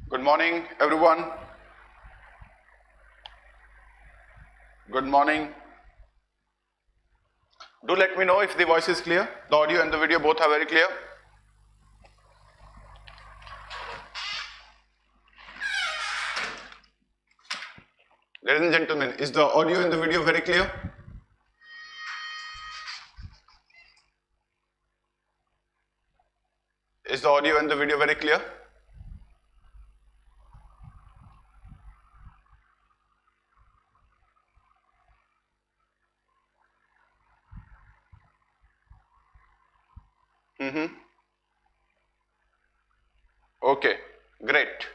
Good morning, everyone. Good morning. Do let me know if the voice is clear. The audio and the video both are very clear. Ladies and gentlemen, is the audio and the video very clear? Is the audio and the video very clear? Okay, great.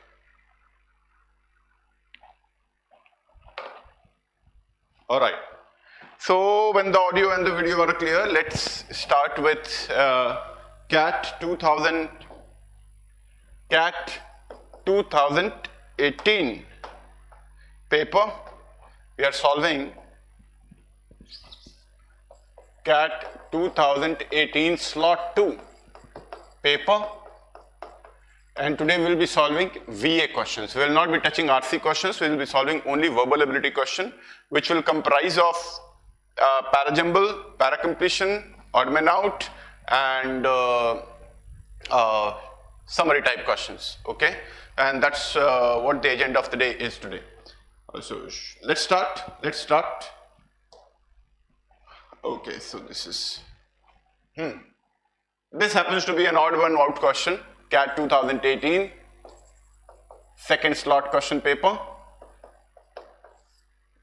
All right. So when the audio and the video are clear, let's start with CAT 2018 paper. We are solving CAT 2018 SLOT-2 paper, and today we will be solving VA questions. We will not be touching RC questions. We will be solving only verbal ability question, which will comprise of parajumble, paracompletion, odd man out, and summary type questions. Okay, and that's what the agenda of the day is today. So let's start. Okay, so this is this happens to be an odd one out question, CAT 2018 second slot question paper.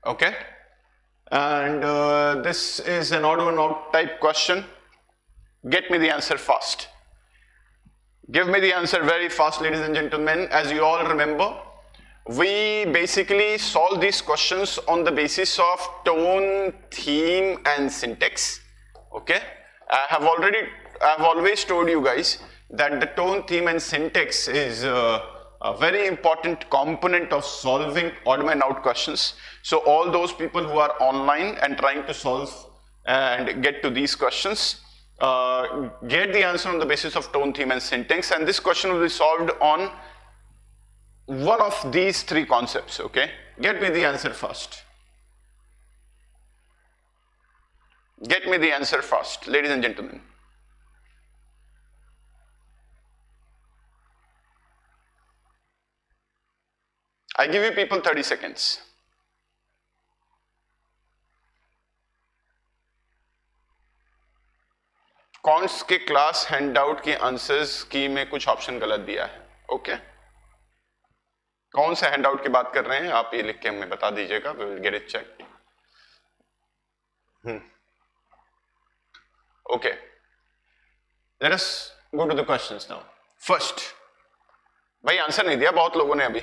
Okay, and this is an odd one out type question. Get me the answer fast. Give me the answer very fast, ladies and gentlemen. As you all remember, we basically solve these questions on the basis of tone, theme, and syntax. Okay, I have always told you guys that the tone, theme, and syntax is a very important component of solving odd man out questions. So all those people who are online and trying to solve and get to these questions, get the answer on the basis of tone, theme, and syntax, and this question will be solved on one of these three concepts. Okay, get me the answer first. Get me the answer first, ladies and gentlemen. I give you people 30 seconds. Cons के class handout के answers की में कुछ option गलत दिया है. Okay, कौन से हैंडआउट की बात कर रहे हैं आप, ये लिख के हमें बता दीजिएगा. We will get it check. Okay, let us go to the questions now. First, भाई आंसर नहीं दिया बहुत लोगों ने अभी.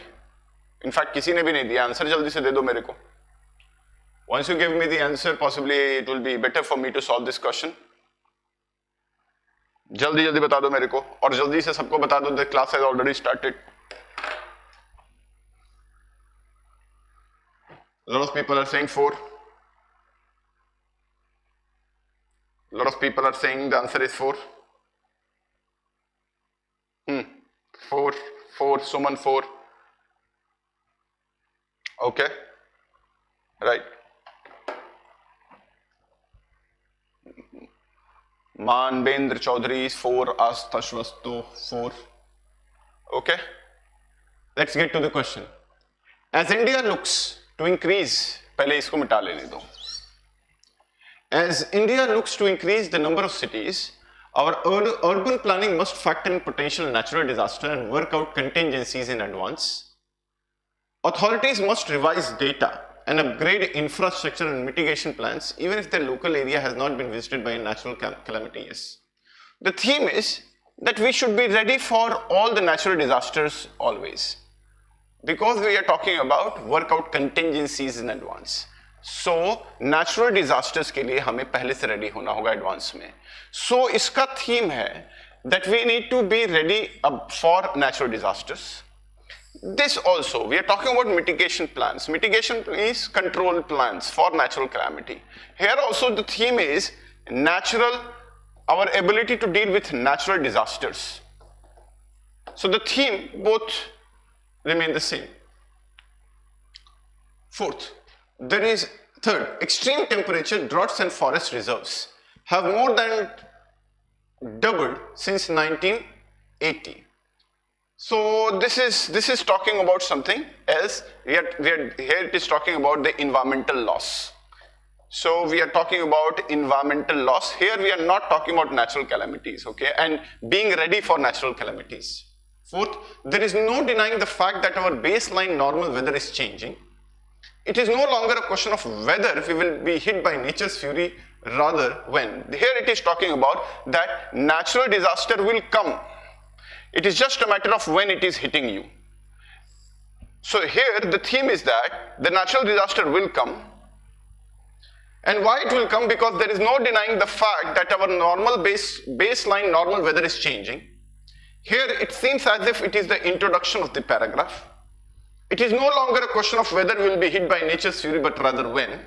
इनफैक्ट किसी ने भी नहीं दिया आंसर. जल्दी से दे दो मेरे को. Once you give me the answer, possibly it will be better for me to solve this question. जल्दी जल्दी बता दो मेरे को, और जल्दी से सबको बता दो the class has already started. A lot of people are saying 4. A lot of people are saying the answer is 4. 4, Suman 4. Okay, right. Manbendra Chaudhary is 4, Astashwasto 4. Okay, let's get to the question. As India looks to increase, पहले इसको मिटा लेने दो. As India looks to increase the number of cities, our urban planning must factor in potential natural disaster and work out contingencies in advance. Authorities must revise data and upgrade infrastructure and mitigation plans even if their local area has not been visited by a natural calamity. Yes. The theme is that we should be ready for all the natural disasters always, because we are talking about work out contingencies in advance. So natural disasters के लिए हमें पहले से ready होना होगा advance में. So इसका theme है that we need to be ready for natural disasters. This also, we are talking about mitigation plans. Mitigation is control plans for natural calamity. Here also the theme is our ability to deal with natural disasters. So the theme, both remain the same. Fourth, third, extreme temperature, droughts and forest reserves have more than doubled since 1980. So this is talking about something else. Here it is talking about the environmental loss. So we are talking about environmental loss. Here we are not talking about natural calamities, okay, and being ready for natural calamities. Fourth, there is no denying the fact that our baseline normal weather is changing. It is no longer a question of whether we will be hit by nature's fury, rather when. Here it is talking about that natural disaster will come. It is just a matter of when it is hitting you. So here the theme is that the natural disaster will come. And why it will come? Because there is no denying the fact that our normal baseline normal weather is changing. Here it seems as if it is the introduction of the paragraph. It is no longer a question of whether we will be hit by nature's fury, but rather when.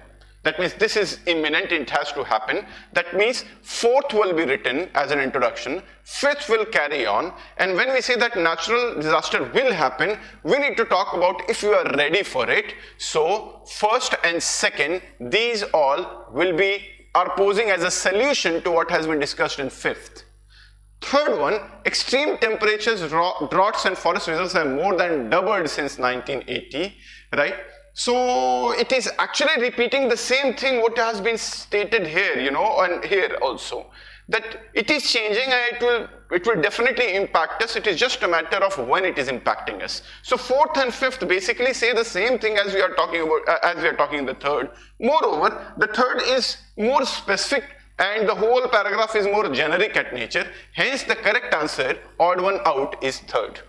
That means this is imminent, it has to happen. That means fourth will be written as an introduction, fifth will carry on, and when we say that natural disaster will happen, we need to talk about if you are ready for it. So first and second, these all are posing as a solution to what has been discussed in fifth. Third one, extreme temperatures, droughts and forest reserves have more than doubled since 1980, right? So it is actually repeating the same thing what has been stated here, you know, and here also, that it is changing and it will definitely impact us. It is just a matter of when it is impacting us. So fourth and fifth basically say the same thing as we are talking about, as we are talking in the third. Moreover, the third is more specific and the whole paragraph is more generic at nature. Hence the correct answer, odd one out, is third.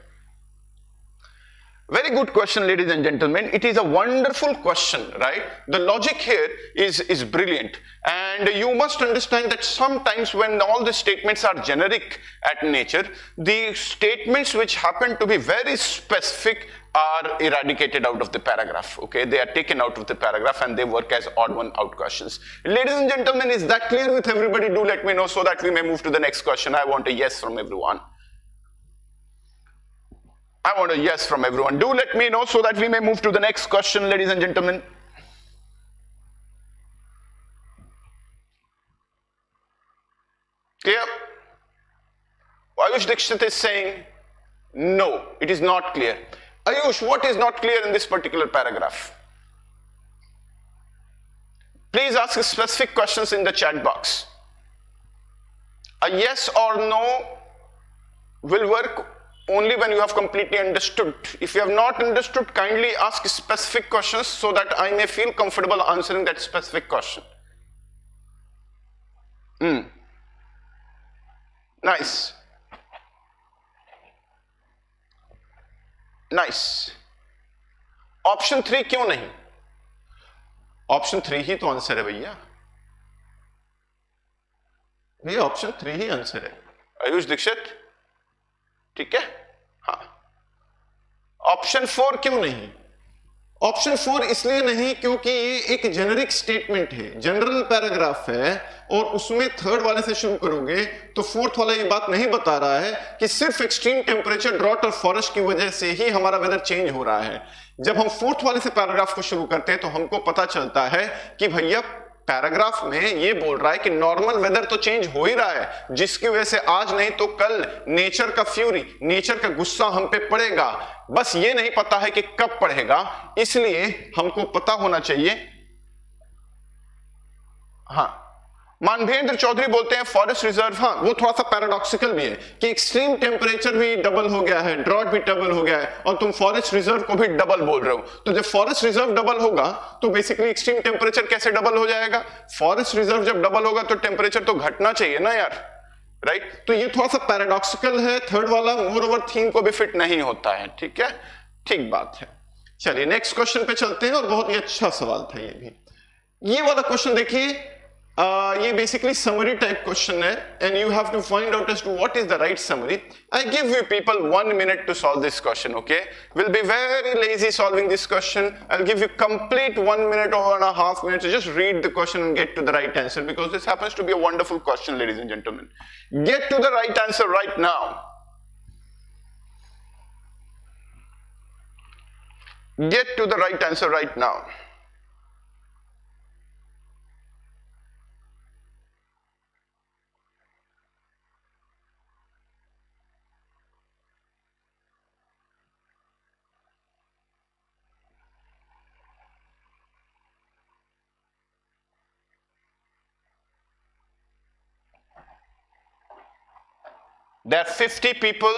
Very good question, ladies and gentlemen. It is a wonderful question, right? The logic here is brilliant. And you must understand that sometimes when all the statements are generic at nature, the statements which happen to be very specific are eradicated out of the paragraph, okay? They are taken out of the paragraph and they work as odd one out questions. Ladies and gentlemen, is that clear with everybody? Do let me know so that we may move to the next question. I want a yes from everyone. I want a yes from everyone. Do let me know so that we may move to the next question, ladies and gentlemen. Clear? Ayush Dixit is saying, no, it is not clear. Ayush, what is not clear in this particular paragraph? Please ask specific questions in the chat box. A yes or no will work only when you have completely understood. If you have not understood, kindly ask specific questions so that I may feel comfortable answering that specific question. Nice. Nice. Option 3 क्यों नहीं? Option 3 ही तो answer है भैया. भैया option 3 ही answer है. आयुष दीक्षित, ठीक है? हाँ. ऑप्शन 4 क्यों नहीं? ऑप्शन 4 इसलिए नहीं क्योंकि ये एक जेनरिक स्टेटमेंट है, जनरल पैराग्राफ है, और उसमें थर्ड वाले से शुरू करोगे तो फोर्थ वाला ये बात नहीं बता रहा है कि सिर्फ एक्सट्रीम टेम्परेचर, ड्रॉट और फॉरेस्ट की वजह से ही हमारा वेदर चेंज हो रहा है. जब हम फोर्थ वाले से पैराग्राफ को शुरू करते हैं तो हमको पता चलता है कि भैया पैराग्राफ में ये बोल रहा है कि नॉर्मल वेदर तो चेंज हो ही रहा है, जिसकी वजह से आज नहीं तो कल नेचर का फ्यूरी, नेचर का गुस्सा हम पे पड़ेगा. बस ये नहीं पता है कि कब पड़ेगा, इसलिए हमको पता होना चाहिए. हाँ, मानवेंद्र चौधरी बोलते हैं फॉरेस्ट रिजर्व. हाँ, वो थोड़ा सा पैराडॉक्सिकल भी है कि एक्सट्रीम टेम्परेचर भी डबल हो गया है, ड्रॉट भी डबल हो गया है, और तुम फॉरेस्ट रिजर्व को भी डबल बोल रहे हो. तो जब फॉरेस्ट रिजर्व डबल होगा तो बेसिकली एक्सट्रीम टेम्परेचर कैसे डबल हो जाएगा? फॉरेस्ट रिजर्व जब डबल होगा तो टेम्परेचर तो घटना चाहिए ना यार, राइट? तो ये थोड़ा सा पैराडॉक्सिकल है. थर्ड वाला मोर ओवर थीम को भी फिट नहीं होता है. ठीक है, ठीक बात है. चलिए नेक्स्ट क्वेश्चन पे चलते हैं, और बहुत ही अच्छा सवाल था ये भी. ये वाला क्वेश्चन देखिए, ये बेसिकली समरी टाइप क्वेश्चन है, and you have to find out as to what is the right summary. I give you people 1 minute to solve this question, okay? We'll be very lazy solving this question. I'll give you complete 1 minute or 1.5 minutes to just read the question and get to the right answer, because this happens to be a wonderful question, ladies and gentlemen. Get to the right answer right now. Get to the right answer right now. There are 50 people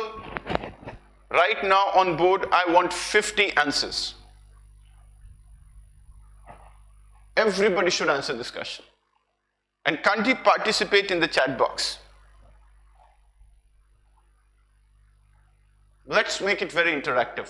right now on board. I want 50 answers. Everybody should answer this question. And kindly participate in the chat box. Let's make it very interactive.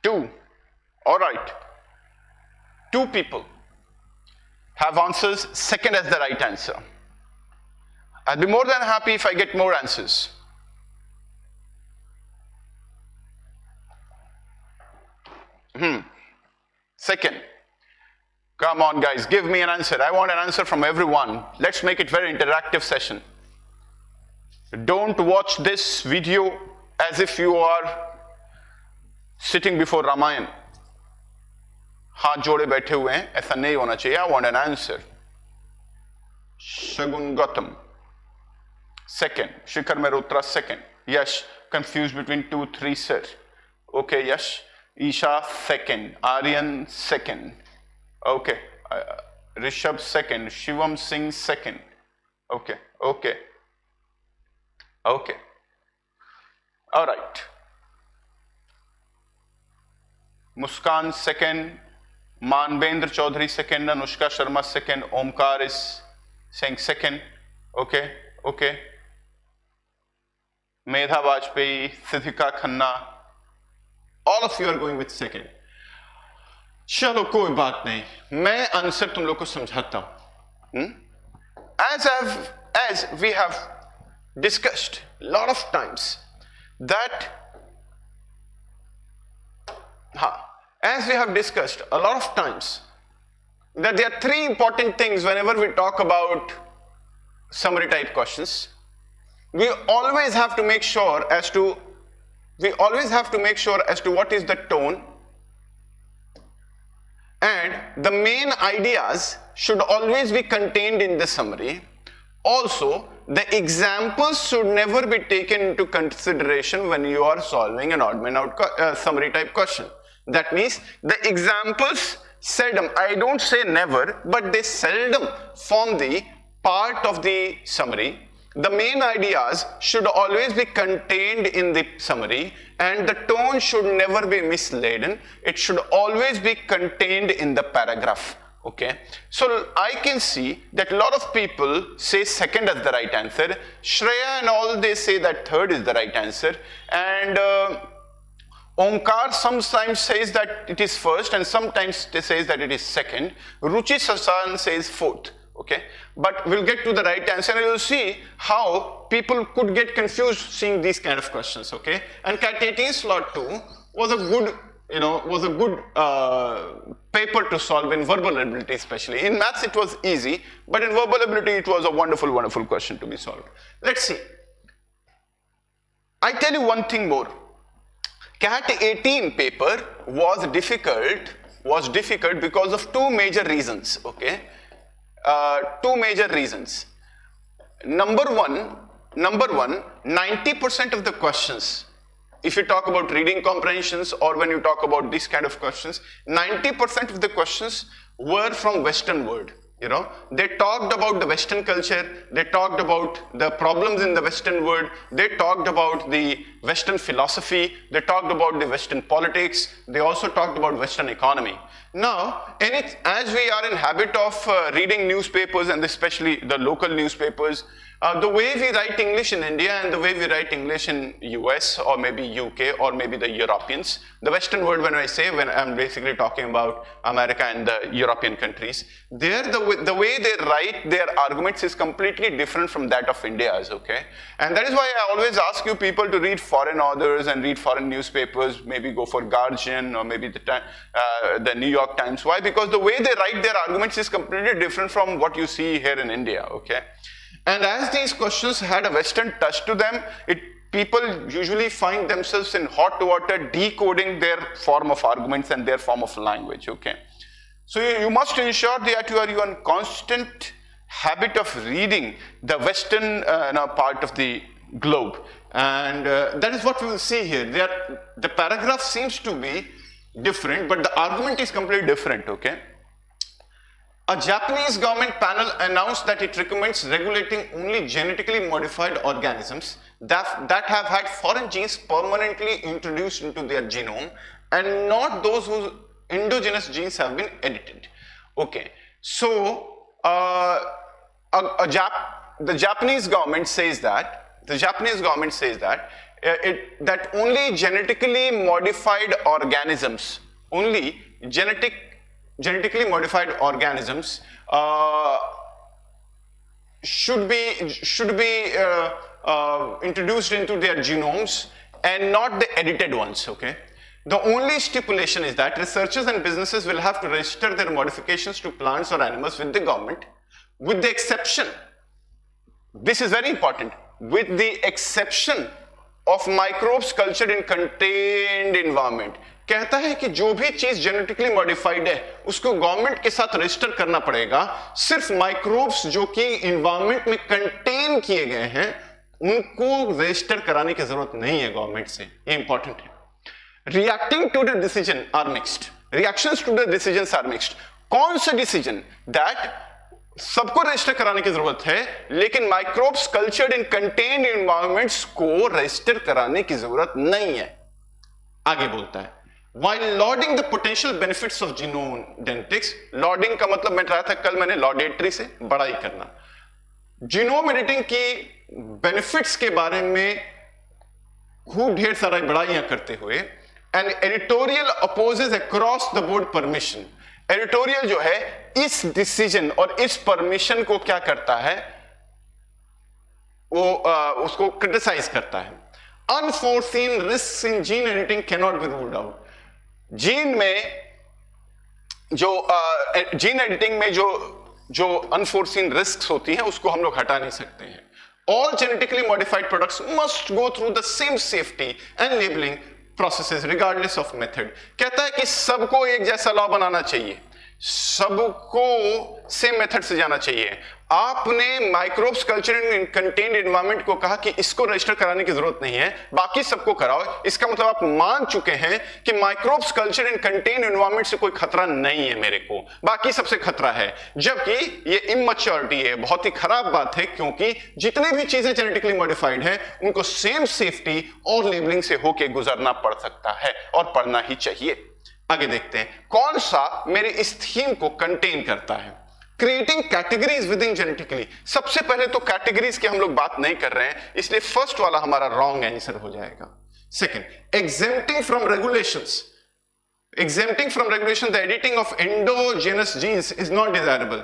Two. All right. 2 people have answers second as the right answer. I'll be more than happy if I get more answers. Second. Come on guys, give me an answer. I want an answer from everyone. Let's make it very interactive session. Don't watch this video as if you are sitting before Ramayana. हाथ जोड़े बैठे हुए हैं, ऐसा नहीं होना चाहिए. I want an answer. Shagun Gautam. Second. Shikhar Mehrotra second. Yash, confused between 2, 3, sir. Okay, Yash. Isha second. Aryan second. Okay. Rishabh second. Shivam Singh second. Okay. Okay. Okay. All right. Muskan second. Manbendra Chaudhary second. Anushka Sharma second. Omkar is saying second. Okay. Okay. Medha Vajpayee, Siddhika Khanna. All of you are going with second. चलो कोई बात नहीं, मैं answer तुम लोग को समझाता हूं. As we have discussed a lot of times that there are 3 important things whenever we talk about summary type questions. We always have to make sure as to what is the tone, and the main ideas should always be contained in the summary. Also, the examples should never be taken into consideration when you are solving an odd man out summary type question. That means the examples seldom, I don't say never, but they seldom form the part of the summary. The main ideas should always be contained in the summary, and the tone should never be misleading. It should always be contained in the paragraph. Okay, so I can see that a lot of people say second as the right answer. Shreya and all, they say that third is the right answer, and Omkar sometimes says that it is first, and sometimes they says that it is second. Ruchi Sasan says fourth. Okay, but we'll get to the right answer, and you'll see how people could get confused seeing these kind of questions. Okay, and CAT-18 SLOT-2 was a good, paper to solve in verbal ability, especially. In maths it was easy, but in verbal ability it was a wonderful question to be solved. Let's see. I tell you one thing more. CAT-18 paper was difficult because of 2 major reasons. Okay. two major reasons. Number one, 90% of the questions, if you talk about reading comprehensions or when you talk about these kind of questions, 90% of the questions were from Western world. You know, they talked about the Western culture, they talked about the problems in the Western world, they talked about the Western philosophy, they talked about the Western politics, they also talked about Western economy. Now, as we are in habit of reading newspapers and especially the local newspapers, the way we write English in India and the way we write English in US or maybe UK or maybe the Europeans, the Western world when I'm basically talking about America and the European countries, there the way they write their arguments is completely different from that of India's, okay? And that is why I always ask you people to read foreign authors and read foreign newspapers, maybe go for Guardian or maybe the New York Times. Why? Because the way they write their arguments is completely different from what you see here in India, okay? And as these questions had a Western touch to them, people usually find themselves in hot water decoding their form of arguments and their form of language, okay? So you must ensure that you are in constant habit of reading the Western part of the globe. And that is what we will see here. The paragraph seems to be different, but the argument is completely different, okay? A Japanese government panel announced that it recommends regulating only genetically modified organisms that have had foreign genes permanently introduced into their genome and not those whose endogenous genes have been edited. Okay, so the Japanese government says that that only genetically modified organisms, genetically modified organisms should be introduced into their genomes and not the edited ones, okay? The only stipulation is that researchers and businesses will have to register their modifications to plants or animals with the government, with the exception, this is very important, with the exception of microbes cultured in contained environment. कहता है कि जो भी चीज genetically modified है उसको government के साथ रजिस्टर करना पड़ेगा, सिर्फ माइक्रोब्स जो कि एनवायरनमेंट में कंटेन किए गए हैं उनको रजिस्टर कराने की जरूरत नहीं है गवर्नमेंट से, ये इंपॉर्टेंट है. Reacting to the decision are mixed, reactions to the decisions are mixed. कौन सा डिसीजन? दैट सबको रजिस्टर कराने की जरूरत है लेकिन माइक्रोब्स कल्चर्ड इन कंटेन्ड एनवायरनमेंट्स को रजिस्टर कराने की जरूरत नहीं है. आगे बोलता है while lauding the potential benefits of genome genetics, lauding का मतलब मैं रहा था कल मैंने laudatory से बड़ाई करना, जीनोम एडिटिंग की बेनिफिट्स के बारे में खूब ढेर सारा बड़ाइयां करते हुए and editorial opposes across the board permission. Editorial जो है इस डिसीजन और इस परमिशन को क्या करता है, वो उसको क्रिटिसाइज करता है. Unforeseen risk in gene editing cannot be ruled out. Gene editing में जो अनफोर्सीन रिस्क होती हैं उसको हम लोग हटा नहीं सकते हैं. All genetically modified products must go through the same safety and labelling processes regardless of method. कहता है कि सबको एक जैसा लॉ बनाना चाहिए, सबको सेम मेथड से जाना चाहिए. आपने microbes culture in contained environment को कहा कि इसको रजिस्टर कराने की जरूरत नहीं है, बाकी सबको कराओ. इसका मतलब आप मान चुके हैं कि microbes culture in contained environment से कोई खतरा नहीं है मेरे को, बाकी सबसे खतरा है. जबकि ये इमैच्योरिटी है, बहुत ही खराब बात है, क्योंकि जितनी भी चीजें जेनेटिकली मॉडिफाइड हैं उनको सेम सेफ्टी और लेबलिंग से होके गुजरना पड़ सकता है और पढ़ना ही चाहिए. आगे देखते हैं कौन सा मेरे इस थीम को कंटेन करता है. Creating categories with in genetically. सबसे पहले तो कैटेगरीज की हम लोग बात नहीं कर रहे हैं, इसलिए फर्स्ट वाला हमारा रॉन्ग आंसर हो जाएगा. Second, exempting from regulations the editing of endogenous genes is not desirable.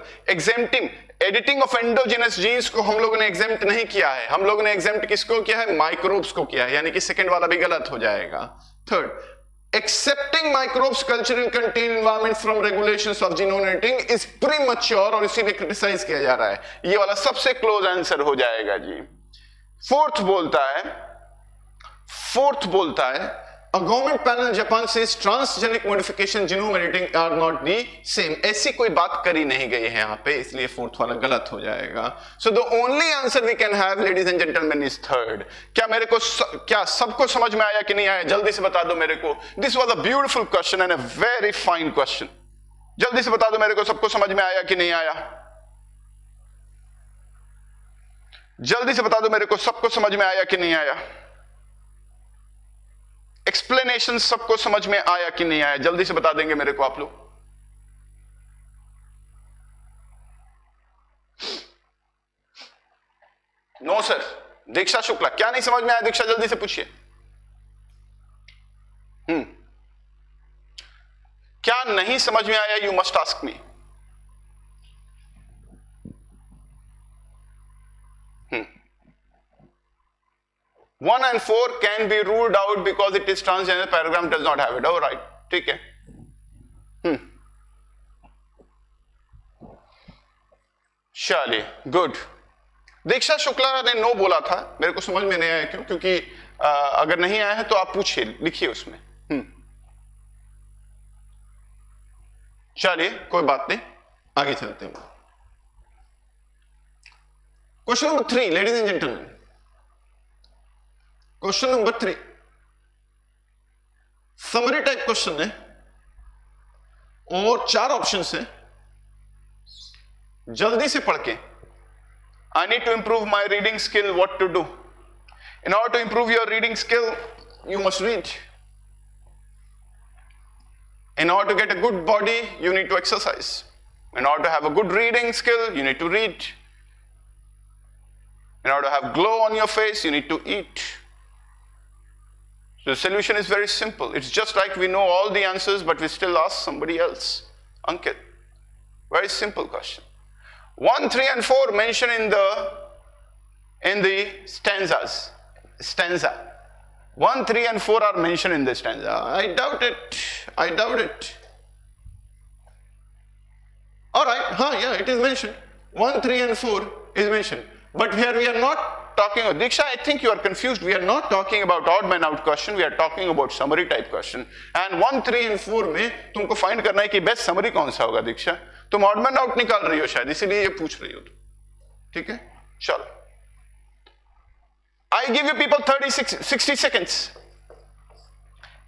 Editing of endogenous genes को हम लोगों ने एग्जेम्प्ट नहीं किया है, हम लोगों ने एग्जेम्प्ट किसको किया है? माइक्रोब्स को किया है, यानी कि सेकंड वाला भी गलत हो जाएगा. Third, accepting microbes culture in contained environment from regulations of genome editing is premature और इसीलिए क्रिटिसाइज किया जा रहा है. ये वाला सबसे क्लोज आंसर हो जाएगा जी. फोर्थ बोलता है A government panel in Japan says transgenic modification, genome editing are not the same. ऐसी कोई बात करी नहीं गई है यहाँ पे, इसलिए फोर्थ वाला गलत हो जाएगा. So the only answer we can have, ladies and gentlemen, is third. क्या सबको समझ में आया कि नहीं आया? जल्दी से बता दो मेरे को. This was a beautiful question and a very fine question. जल्दी से बता दो मेरे को, सबको समझ में आया कि नहीं आया? जल्दी से बता दो मेरे को, सबको समझ में आया कि नहीं आया? एक्सप्लेनेशन सबको समझ में आया कि नहीं आया? जल्दी से बता देंगे मेरे को आप लोग. No sir. दीक्षा शुक्ला, क्या नहीं समझ में आया? दीक्षा जल्दी से पूछिए. क्या नहीं समझ में आया? You must ask me. 1 and 4 can be ruled out because it is transgender. Paragraph does not have it. All right, ठीक है. चलिए, गुड. दीक्षा शुक्ला ने नो बोला था, मेरे को समझ में नहीं आया क्यों? क्योंकि अगर नहीं आया है तो आप पूछिए, लिखिए उसमें. चलिए, कोई बात नहीं, आगे चलते हैं. Question number 3, ladies and gentleman. Question number 3 summary type question है और 4 ऑप्शन है. जल्दी से पढ़ के. I need to improve my reading skill. What to do? In order to improve your reading skill, you must read. In order to get a good body, you need to exercise. In order to have a good reading skill, you need to read. In order to have glow on your face, you need to eat. So the solution is very simple. It's just like we know all the answers, but we still ask somebody else. Ankit. Very simple question. 1, 3, and 4 mentioned in the stanzas. Stanza. 1, 3, and 4 are mentioned in the stanza. I doubt it. I doubt it. All right. Yeah, it is mentioned. 1, 3, and 4 is mentioned. But here we are not talking about, Diksha, I think you are confused. We are not talking about odd man out question. We are talking about summary type question. And 1, 3, and 4 में तुमको find करना है कि best summary कौन सा होगा. दीक्षा, तुम odd man out निकाल रही हो शायद, इसीलिए ये पूछ रही हो. ठीक है, चलो. I give you people 60 seconds.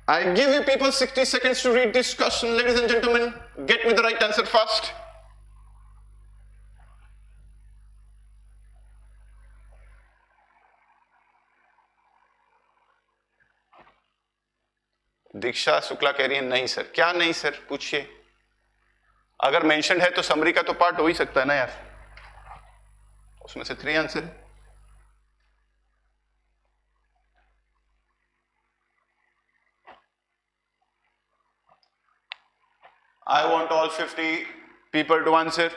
I give you people 60 seconds to read this question, ladies and gentlemen. Get me the right answer fast. दीक्षा शुक्ला कह रही है नहीं सर. क्या नहीं सर? पूछिए. अगर मेंशन है तो समरी का तो पार्ट हो ही सकता है ना यार. उसमें से 3 answer. I want all 50 people to answer.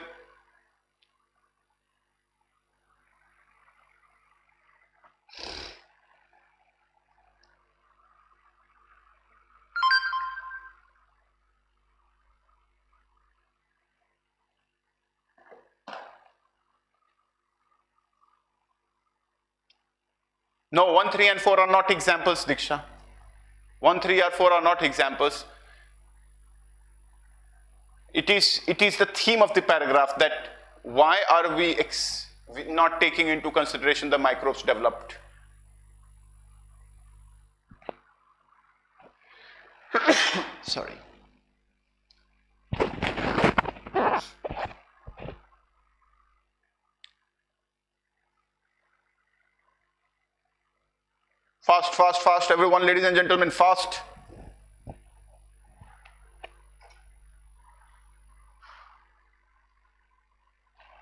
No, 1, 3, and 4 are not examples, Diksha. 1, 3, or 4 are not examples. It is the theme of the paragraph that why are we not taking into consideration the microbes developed. Sorry. Fast, everyone, ladies and gentlemen, fast.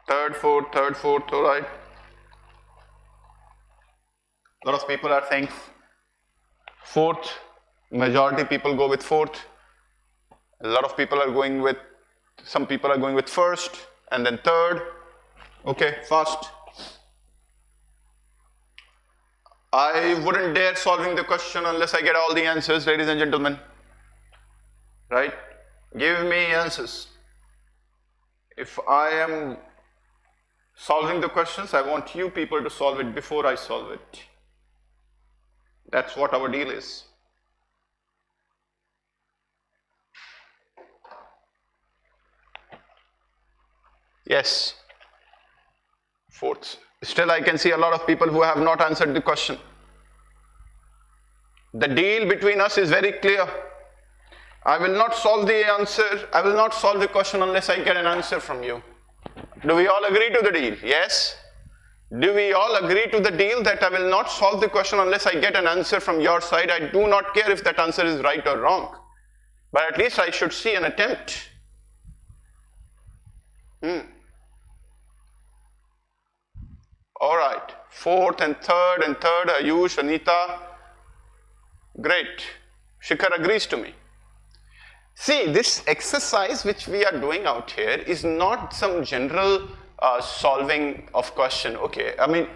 Third, fourth, all right. A lot of people are saying fourth. Majority people go with fourth. A lot of people are going with, some people are going with first and then third. Okay, fast. I wouldn't dare solving the question unless I get all the answers, ladies and gentlemen. Right? Give me answers. If I am solving the questions, I want you people to solve it before I solve it. That's what our deal is. Yes. Fourth. Still I can see a lot of people who have not answered the question. The deal between us is very clear. I will not solve the answer, I will not solve the question unless I get an answer from you. Do we all agree to the deal? Yes? Do we all agree to the deal that I will not solve the question unless I get an answer from your side? I do not care if that answer is right or wrong, but at least I should see an attempt. All right, fourth and third, Ayush, Anita. Great. Shikhar agrees to me. See, this exercise which we are doing out here is not some general solving of question. Okay, I mean,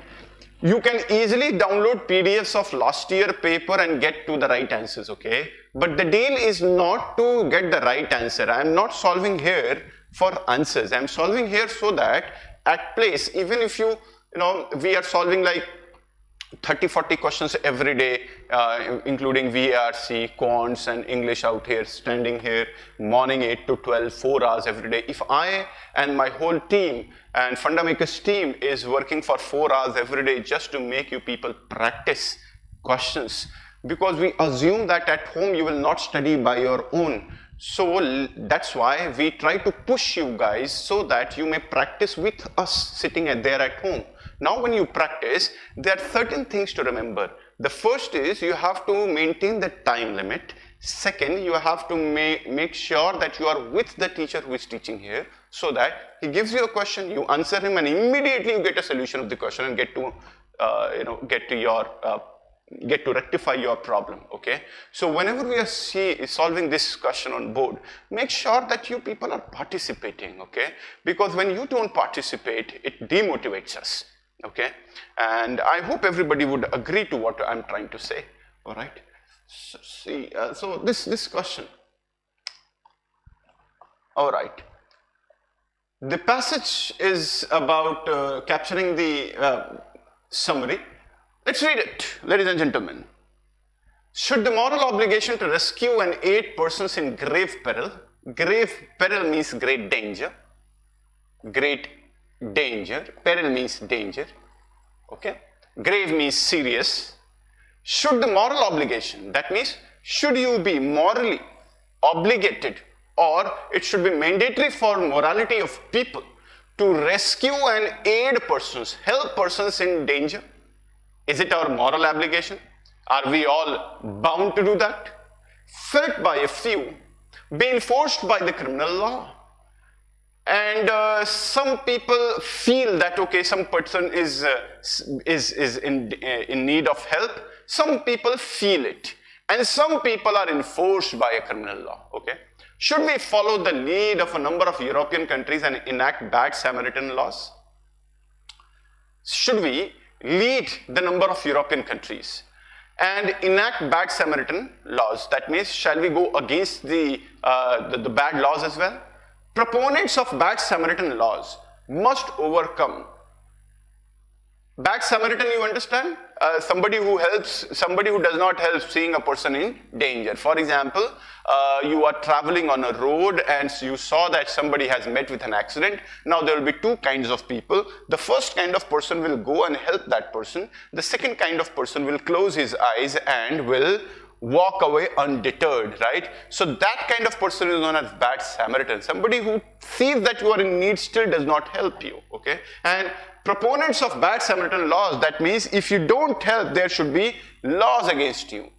you can easily download PDFs of last year paper and get to the right answers, okay? But the deal is not to get the right answer. I am not solving here for answers. I am solving here so that at place, even if we are solving like 30-40 questions every day, including VARC, quants and English out here, standing here, morning 8 to 12, 4 hours every day. If I and my whole team and Fundamakers team is working for 4 hours every day just to make you people practice questions, because we assume that at home you will not study by your own. So that's why we try to push you guys so that you may practice with us sitting there at home. Now when you practice, there are certain things to remember. The first is you have to maintain the time limit. Second, you have to make sure that you are with the teacher who is teaching here, so that he gives you a question, you answer him, and immediately you get a solution of the question and get to rectify your problem. Okay, so whenever we are solving this question on board, make sure that you people are participating. Okay, because when you don't participate, it demotivates us. Okay, and I hope everybody would agree to what I'm trying to say. All right, so see, so this question. All right, the passage is about capturing the summary. Let's read it, ladies and gentlemen. Should the moral obligation to rescue and aid persons in grave peril means great danger, peril means danger, okay, grave means serious. Should the moral obligation, that means should you be morally obligated, or it should be mandatory for morality of people to rescue and aid persons, help persons in danger? Is it our moral obligation? Are we all bound to do that? Felt by a few, be enforced by the criminal law. And some people feel that, okay, some person is in need of help. Some people feel it. And some people are enforced by a criminal law, okay? Should we follow the lead of a number of European countries and enact bad Samaritan laws? Should we lead the number of European countries and enact bad Samaritan laws? That means, shall we go against the bad laws as well? Proponents of bad Samaritan laws must overcome. Bad Samaritan, you understand? Somebody who helps, somebody who does not help seeing a person in danger. For example, you are traveling on a road and you saw that somebody has met with an accident. Now there will be two kinds of people. The first kind of person will go and help that person. The second kind of person will close his eyes and will walk away undeterred, right? So that kind of person is known as bad Samaritan. Somebody who sees that you are in need still does not help you, okay? And proponents of bad Samaritan laws, that means if you don't help, there should be laws against you.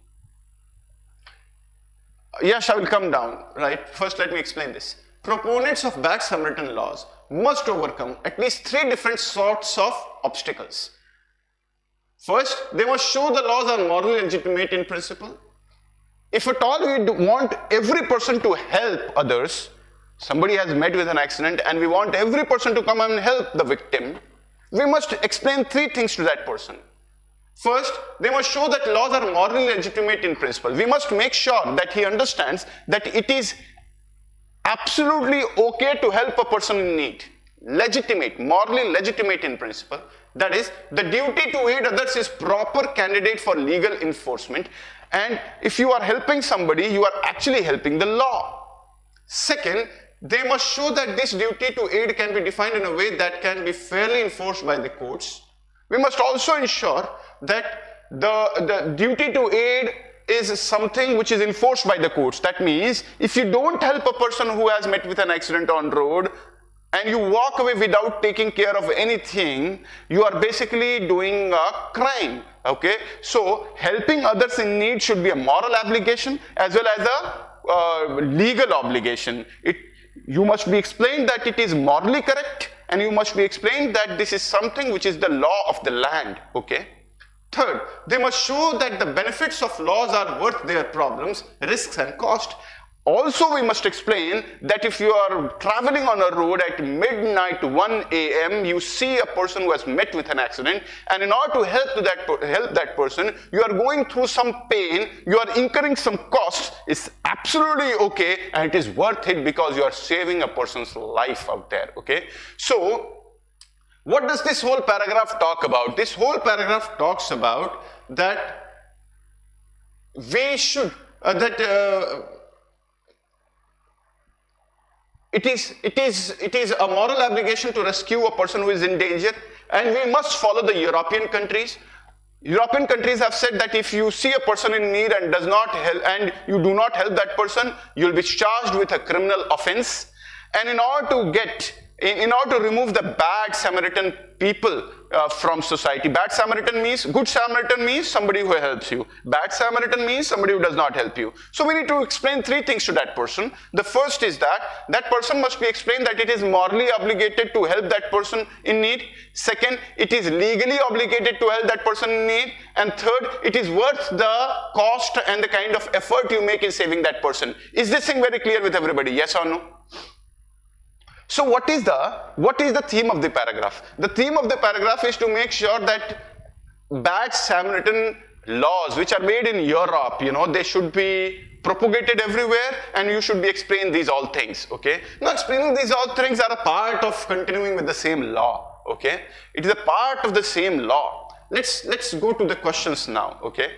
Yes, I will come down, right? First, let me explain this. Proponents of bad Samaritan laws must overcome at least 3 different sorts of obstacles. First, they must show the laws are morally legitimate in principle. If at all we want every person to help others, somebody has met with an accident and we want every person to come and help the victim, we must explain 3 things to that person. First, they must show that laws are morally legitimate in principle. We must make sure that he understands that it is absolutely okay to help a person in need. Legitimate, morally legitimate in principle. That is, the duty to aid others is proper candidate for legal enforcement. And if you are helping somebody, you are actually helping the law. Second, they must show that this duty to aid can be defined in a way that can be fairly enforced by the courts. We must also ensure that the duty to aid is something which is enforced by the courts. That means if you don't help a person who has met with an accident on road and you walk away without taking care of anything, you are basically doing a crime. Okay, so helping others in need should be a moral obligation as well as a legal obligation. You must be explained that it is morally correct, and you must be explained that this is something which is the law of the land. Okay. Third, they must show that the benefits of laws are worth their problems, risks and cost. Also, we must explain that if you are traveling on a road at midnight 1 a.m., you see a person who has met with an accident, and in order to help that person, you are going through some pain, you are incurring some costs. It's absolutely okay, and it is worth it because you are saving a person's life out there. Okay, so what does this whole paragraph talk about? This whole paragraph talks about that we should it is a moral obligation to rescue a person who is in danger, and we must follow the European countries. European countries have said that if you see a person in need and does not help, and you do not help that person, you'll be charged with a criminal offense. And in order to remove the bad Samaritan people from society, bad Samaritan means, good Samaritan means somebody who helps you. Bad Samaritan means somebody who does not help you. So we need to explain three things to that person. The first is that that person must be explained that it is morally obligated to help that person in need. Second, it is legally obligated to help that person in need. And third, it is worth the cost and the kind of effort you make in saving that person. Is this thing very clear with everybody? Yes or no? So what is the theme of the paragraph? The theme of the paragraph is to make sure that bad Samaritan laws which are made in Europe, they should be propagated everywhere, and you should be explaining these all things. Okay, now explaining these all things are a part of continuing with the same law. Okay, it is a part of the same law. Let's go to the questions now. Okay,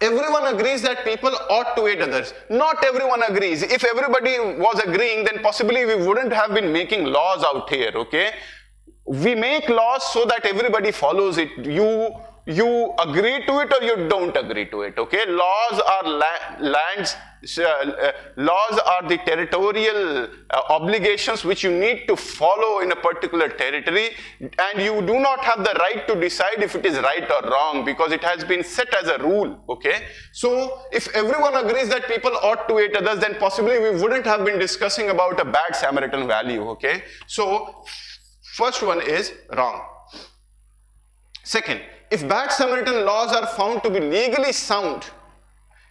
everyone agrees that people ought to aid others. Not everyone agrees. If everybody was agreeing, then possibly we wouldn't have been making laws out here. Okay, we make laws so that everybody follows it. You agree to it or you don't agree to it. Okay, laws are laws are the territorial obligations which you need to follow in a particular territory, and you do not have the right to decide if it is right or wrong because it has been set as a rule. Okay, so if everyone agrees that people ought to aid others, then possibly we wouldn't have been discussing about a bad Samaritan value. Okay, so first one is wrong. Second, if bad Samaritan laws are found to be legally sound,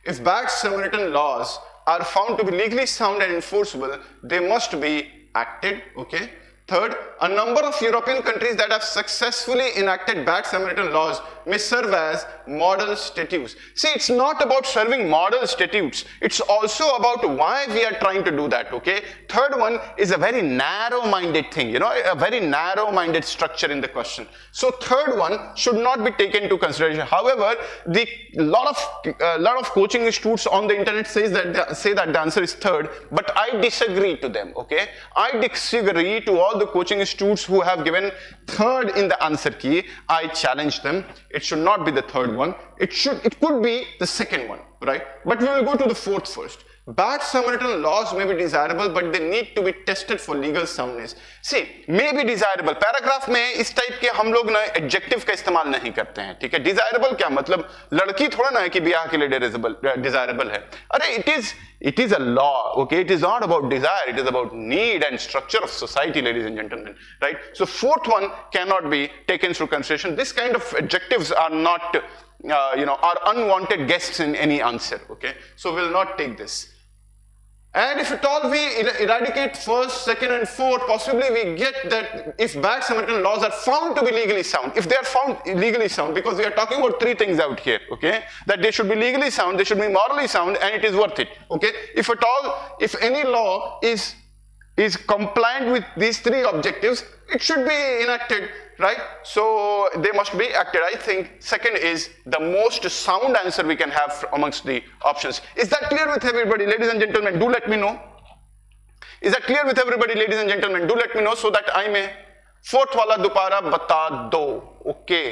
if bad Samaritan laws are found to be legally sound and enforceable, they must be acted. Okay. Third, a number of European countries that have successfully enacted bad Samaritan laws may serve as model statutes. See, it's not about serving model statutes. It's also about why we are trying to do that. Okay. Third one is a very narrow-minded thing, a very narrow-minded structure in the question. So third one should not be taken into consideration. However, lot of coaching institutes on the internet say that the answer is third, but I disagree to them. Okay, I disagree to all the coaching institutes who have given third in the answer key. I challenge them. It should not be the third one. It could be the second one, right? But we will go to the fourth first. Bad Samaritan laws may be desirable, but they need to be tested for legal soundness. See, may be desirable. Paragraph में इस type के हम लोग ना adjective का इस्तेमाल नहीं करते हैं, ठीक है? Desirable क्या मतलब? लड़की थोड़ा ना है कि ब्याह के लिए desirable है. अरे it is a law, okay? It is not about desire. It is about need and structure of society, ladies and gentlemen, right? So fourth one cannot be taken into consideration. This kind of adjectives are not, are unwanted guests in any answer, okay? So we'll not take this. And if at all we eradicate first, second and fourth, possibly we get that if bad Samaritan laws are found to be legally sound, if they are found legally sound, because we are talking about three things out here, okay, that they should be legally sound, they should be morally sound, and it is worth it, okay. If at all, if any law is compliant with these three objectives, it should be enacted, right? So they must be acted. I think second is the most sound answer we can have amongst the options. Is that clear with everybody? Ladies and gentlemen, do let me know. Is that clear with everybody, ladies and gentlemen? Do let me know so that I may. Fourth वाला दोबारा बता दो. Okay,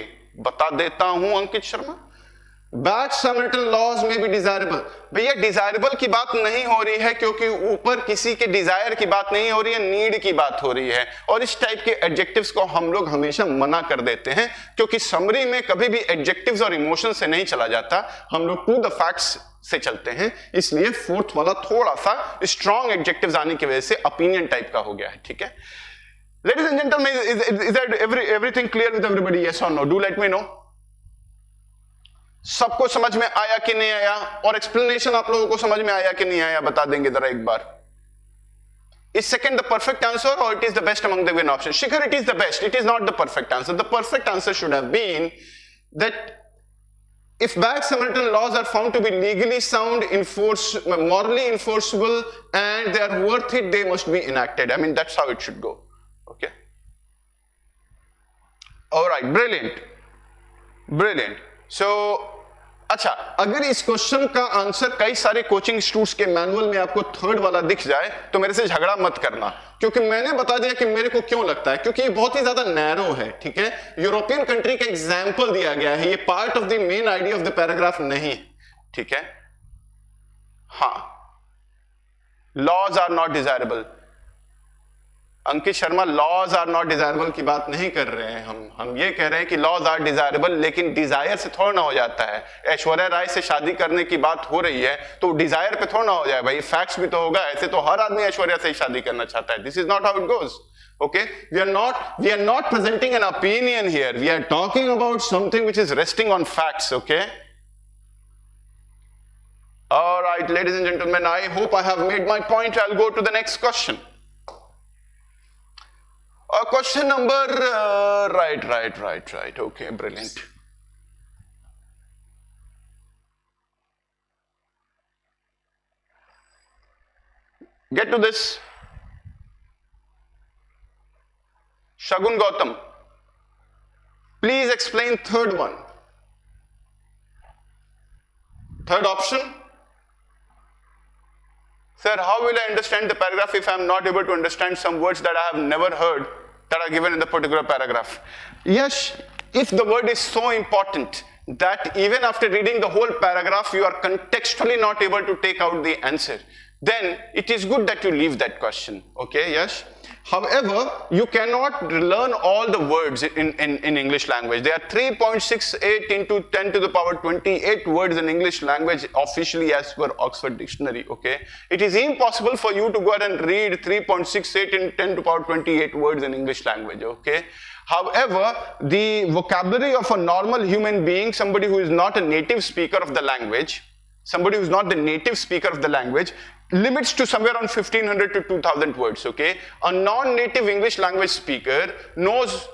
बता देता हूं Ankit Sharma. Back Samaritan laws में भी desirable. भैया डिजायरेबल की बात नहीं हो रही है क्योंकि ऊपर किसी के डिजायर की बात नहीं हो रही है, नीड की बात हो रही है. और इस टाइप के एडजेक्टिव्स को हम लोग हमेशा मना कर देते हैं क्योंकि समरी में कभी भी एडजेक्टिव्स और इमोशन से नहीं चला जाता, हम लोग टू द फैक्ट्स से चलते हैं. इसलिए फोर्थ वाला थोड़ा सा स्ट्रॉन्ग एडजेक्टिव्स आने की वजह से ओपिनियन टाइप का हो गया है. ठीक है ladies and gentlemen, is that everything clear with everybody? Yes or no? Do let me know. सबको समझ में आया कि नहीं आया, और एक्सप्लेनेशन आप लोगों को समझ में आया कि नहीं आया, बता देंगे जरा एक बार. Is second the perfect answer or it is the best among the given options? Shikhar, it is the best. It is not the perfect answer. The perfect answer should have been that if bad Samaritan laws are found to be legally sound, morally enforceable, and they are worth it, they must be enacted. I mean, that's how it should go. Okay. All right. Brilliant. Brilliant. So, अच्छा, अगर इस question का answer कई सारे coaching institutes के manual में आपको third वाला दिख जाए तो मेरे से झगड़ा मत करना, क्योंकि मैंने बता दिया कि मेरे को क्यों लगता है, क्योंकि ये बहुत ही ज्यादा नैरो है. ठीक है, यूरोपियन कंट्री का एग्जांपल दिया गया है, ये part of the main idea of the paragraph नहीं. ठीक है, हाँ, laws are not desirable. Ankit Sharma, laws are not desirable की बात नहीं कर रहे हैं हम ये कह रहे हैं कि लॉज आर डिजायरेबल, लेकिन डिजायर से थोड़ा ना हो जाता है. ऐश्वर्या राय से शादी करने की बात हो रही है तो डिजायर पे थोड़ा ना हो जाए भाई, फैक्ट्स भी तो होगा. ऐसे तो हर आदमी ऐश्वर्या से ही शादी करना चाहता है. This is not how it goes. Okay, we are not presenting an opinion here. We are talking about something which is resting on facts. Okay. All right, ladies and gentlemen, I hope I have made my point. I'll go to the next question. Question number right. Okay, brilliant. Get to this. Shagun Gautam, please explain third one. Third option. Sir, how will I understand the paragraph if I am not able to understand some words that I have never heard that are given in the particular paragraph? Yes, if the word is so important that even after reading the whole paragraph you are contextually not able to take out the answer, then it is good that you leave that question. Okay, yes. However, you cannot learn all the words in English language. There are 3.68 into 10 to the power 28 words in English language officially as per Oxford Dictionary. Okay, it is impossible for you to go ahead and read 3.68 into 10 to the power 28 words in English language. Okay. However, the vocabulary of a normal human being, somebody who is not a native speaker of the language, limits to somewhere around 1500 to 2000 words. Okay, a non-native English language speaker knows,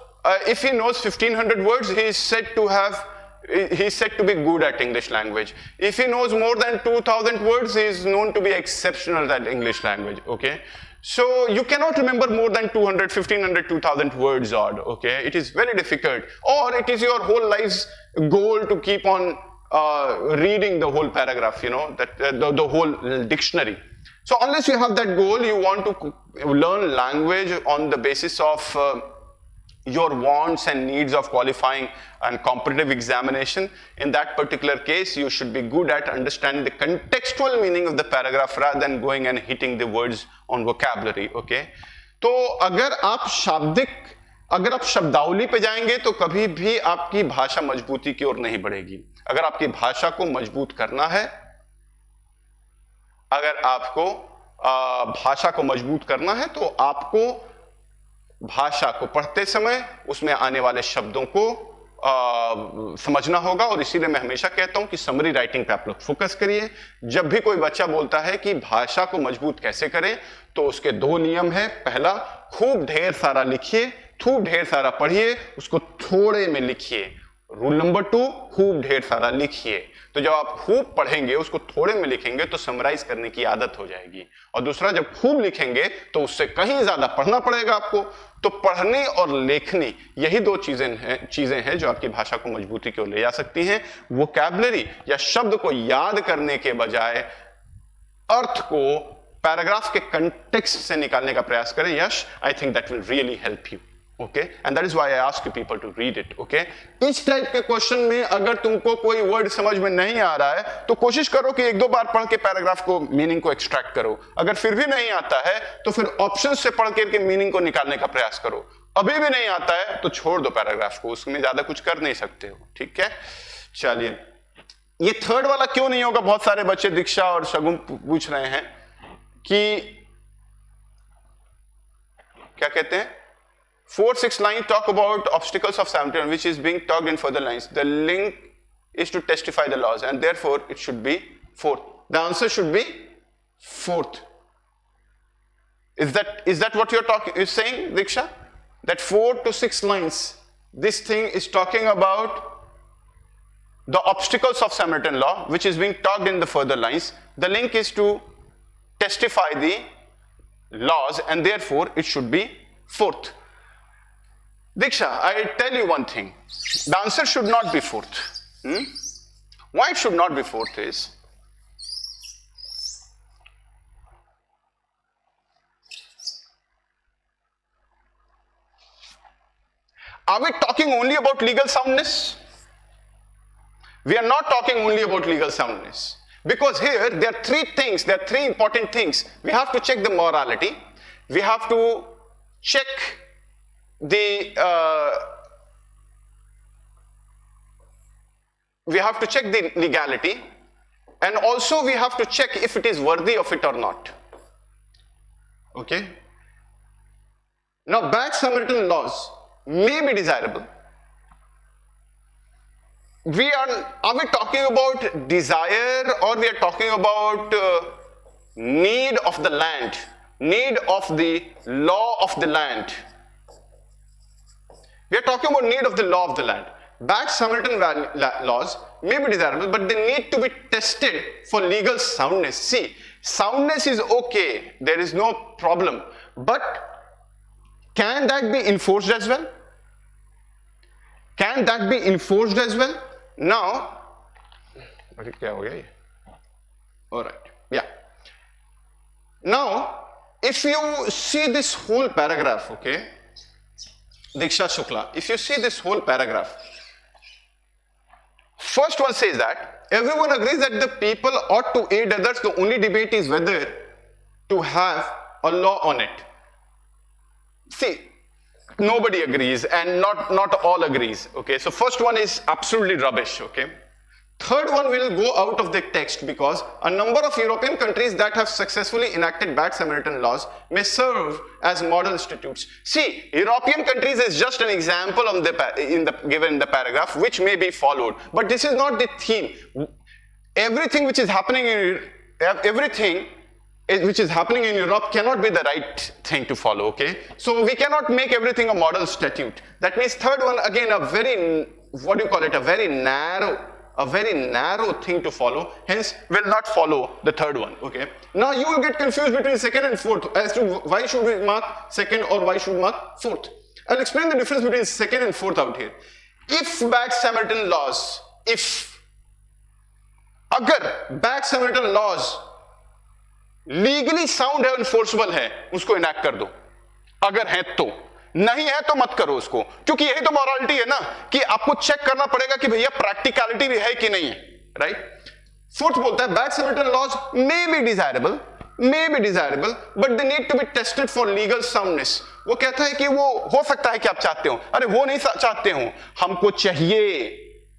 if he knows 1500 words, he is said to be good at English language. If he knows more than 2000 words, he is known to be exceptional at English language. Okay, so you cannot remember more than 200, 1500, 2000 words odd. Okay, it is very difficult, or it is your whole life's goal to keep on reading the whole paragraph, you know, that the whole dictionary. So unless you have that goal, you want to learn language on the basis of your wants and needs of qualifying and competitive examination. In that particular case, you should be good at understanding the contextual meaning of the paragraph rather than going and hitting the words on vocabulary. Okay, तो अगर आप शब्दावली पे जाएंगे तो कभी भी आपकी भाषा मजबूती की ओर नहीं बढ़ेगी. अगर आपकी भाषा को मजबूत करना है, अगर आपको भाषा को मजबूत करना है तो आपको भाषा को पढ़ते समय उसमें आने वाले शब्दों को समझना होगा. और इसीलिए मैं हमेशा कहता हूं कि समरी राइटिंग पे आप लोग फोकस करिए. जब भी कोई बच्चा बोलता है कि भाषा को मजबूत कैसे करें, तो उसके दो नियम है. पहला, खूब ढेर सारा लिखिए, खूब ढेर सारा पढ़िए, उसको थोड़े में लिखिए. रूल नंबर 2, खूब ढेर सारा लिखिए. तो जब आप खूब पढ़ेंगे, उसको थोड़े में लिखेंगे तो समराइज करने की आदत हो जाएगी. और दूसरा, जब खूब लिखेंगे तो उससे कहीं ज्यादा पढ़ना पड़ेगा आपको. तो पढ़ने और लेखनी, यही दो चीजें हैं जो आपकी भाषा को मजबूती की ओर ले जा सकती हैं. वोकैबुलरी या शब्द को याद करने के बजाय अर्थ को पैराग्राफ के कंटेक्स्ट से निकालने का प्रयास करें. Yes, I think that will really help you. Okay, and that is why I ask you people to read it. Okay, इस टाइप के क्वेश्चन में अगर तुमको कोई वर्ड समझ में नहीं आ रहा है तो कोशिश करो कि एक दो बार पढ़ के पैराग्राफ को मीनिंग को एक्सट्रैक्ट करो. अगर फिर भी नहीं आता है तो फिर ऑप्शन से पढ़ के मीनिंग को निकालने का प्रयास करो. अभी भी नहीं आता है तो छोड़ दो पैराग्राफ को, उसमें ज्यादा कुछ कर नहीं सकते हो. ठीक है, चलिए. ये थर्ड वाला क्यों नहीं होगा, बहुत सारे बच्चे दीक्षा और शगुन पूछ रहे हैं कि क्या कहते हैं. 4-6 line talk about obstacles of 71 which is being talked in further lines. The link is to testify the laws and therefore it should be fourth. The answer should be fourth. Is that what you're saying, Diksha? That 4 to 6 lines, this thing is talking about the obstacles of Samaritan law which is being talked in the further lines. The link is to testify the laws and therefore it should be fourth. Diksha, I tell you one thing. The answer should not be fourth. Why it should not be fourth is, are we talking only about legal soundness? We are not talking only about legal soundness. Because here there are three things, there are three important things. We have to check the morality. We have to check we have to check the legality, and also we have to check if it is worthy of it or not. Okay, now bad Samaritan laws may be desirable. Are we talking about desire, or we are talking about need of the land, need of the law of the land? We are talking about need of the law of the land. Bad Samaritan laws may be desirable, but they need to be tested for legal soundness. See, soundness is okay, there is no problem, but can that be enforced as well? Can that be enforced as well? Now, alright, yeah. Now, if you see this whole paragraph, okay, Diksha Shukla, if you see this whole paragraph, first one says that everyone agrees that the people ought to aid others. The only debate is whether to have a law on it. See, nobody agrees, and not all agrees. Okay, so first one is absolutely rubbish. Okay, third one will go out of the text because a number of European countries that have successfully enacted bad Samaritan laws may serve as model institutes. See, European countries is just an example of given in the paragraph which may be followed, but this is not the theme. Everything which is happening in Europe cannot be the right thing to follow. Okay, so we cannot make everything a model statute. That means third one again a very, what do you call it, a very narrow thing to follow, hence will not follow the third one. Okay, now you will get confused between second and fourth as to why should we mark second or why should we mark fourth. I'll explain the difference between second and fourth out here. If bad Samaritan laws, अगर bad Samaritan laws legally sound है, enforceable है, उसको enact कर दो. अगर है तो, नहीं है तो मत करो उसको, क्योंकि यही तो मॉरलिटी है ना, कि आपको चेक करना पड़ेगा कि भैया प्रैक्टिकलिटी भी है कि नहीं है. राइट. फोर्थ बोलता है bad Samaritan laws may be desirable but they need to be tested for legal soundness. वो कहता है कि वो हो सकता है कि आप चाहते हो, अरे वो नहीं चाहते हो, हमको चाहिए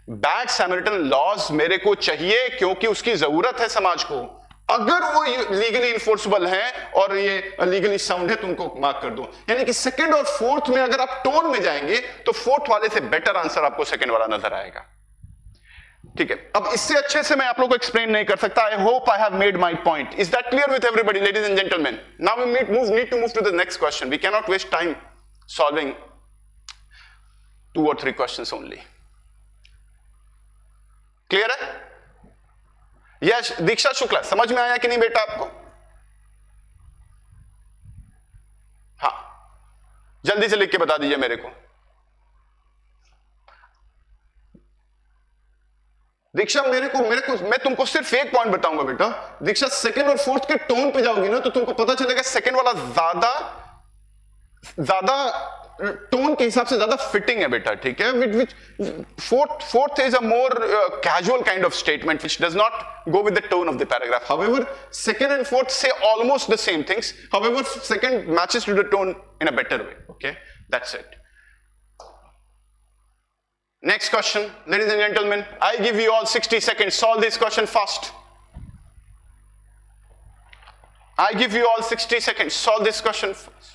बैड सैमरिटन लॉज, मेरे को चाहिए क्योंकि उसकी जरूरत है समाज को. अगर वो लीगली इन्फोर्सेबल है और ये लीगली साउंड है, तुमको मार्क कर दो. यानी कि सेकंड और फोर्थ में अगर आप टोन में जाएंगे तो फोर्थ वाले से बेटर आंसर आपको सेकंड वाला नजर आएगा. ठीक है, अब इससे अच्छे से मैं आप लोगों को एक्सप्लेन नहीं कर सकता. I hope I have made my point. Is that clear with everybody, ladies and gentleman? Now we need to move to the next question. We can not waste time solving 2 or 3 questions only. Clear है? यश, दीक्षा शुक्ला, समझ में आया कि नहीं बेटा आपको? हाँ, जल्दी से लिख के बता दीजिए मेरे को. दीक्षा मेरे को मैं तुमको सिर्फ एक पॉइंट बताऊंगा बेटा, दीक्षा सेकंड और फोर्थ के टोन पे जाओगी ना तो तुमको पता चलेगा सेकंड वाला ज्यादा टोन के हिसाब से ज्यादा फिटिंग है बेटा, ठीक है. which fourth is a more casual kind of statement which does not go with the tone of the paragraph. However, second and fourth say almost the same things. However, second matches to the tone in a better way. Okay, that's it. Next question, ladies and gentlemen. I give you all 60 seconds. Solve this question fast. I give you all 60 seconds. Solve this question fast.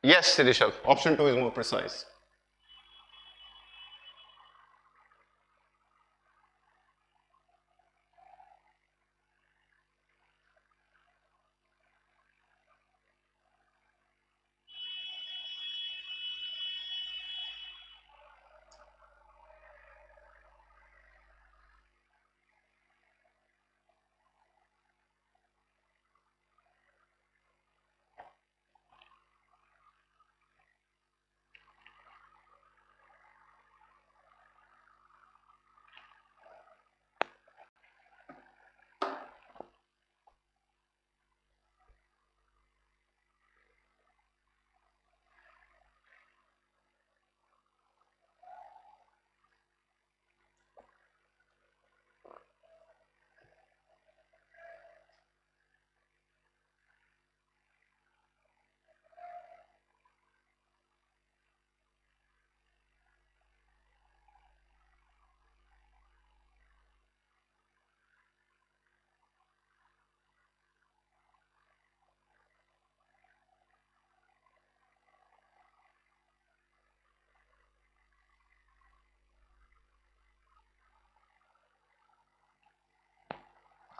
Yes, Rishabh. Option 2 is more precise.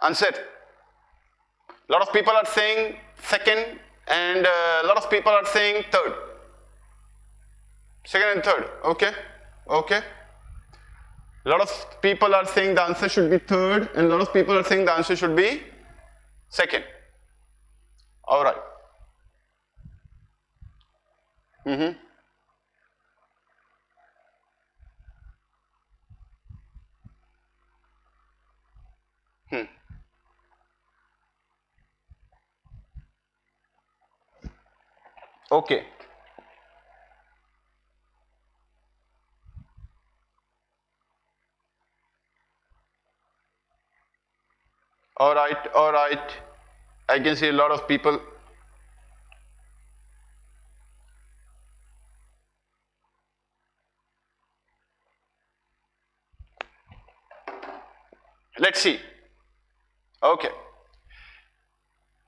Answer. A lot of people are saying second and a lot of people are saying third. Second and third. Okay. Okay. A lot of people are saying the answer should be third and a lot of people are saying the answer should be second. All right. Okay. All right, all right. I can see a lot of people. Let's see. Okay.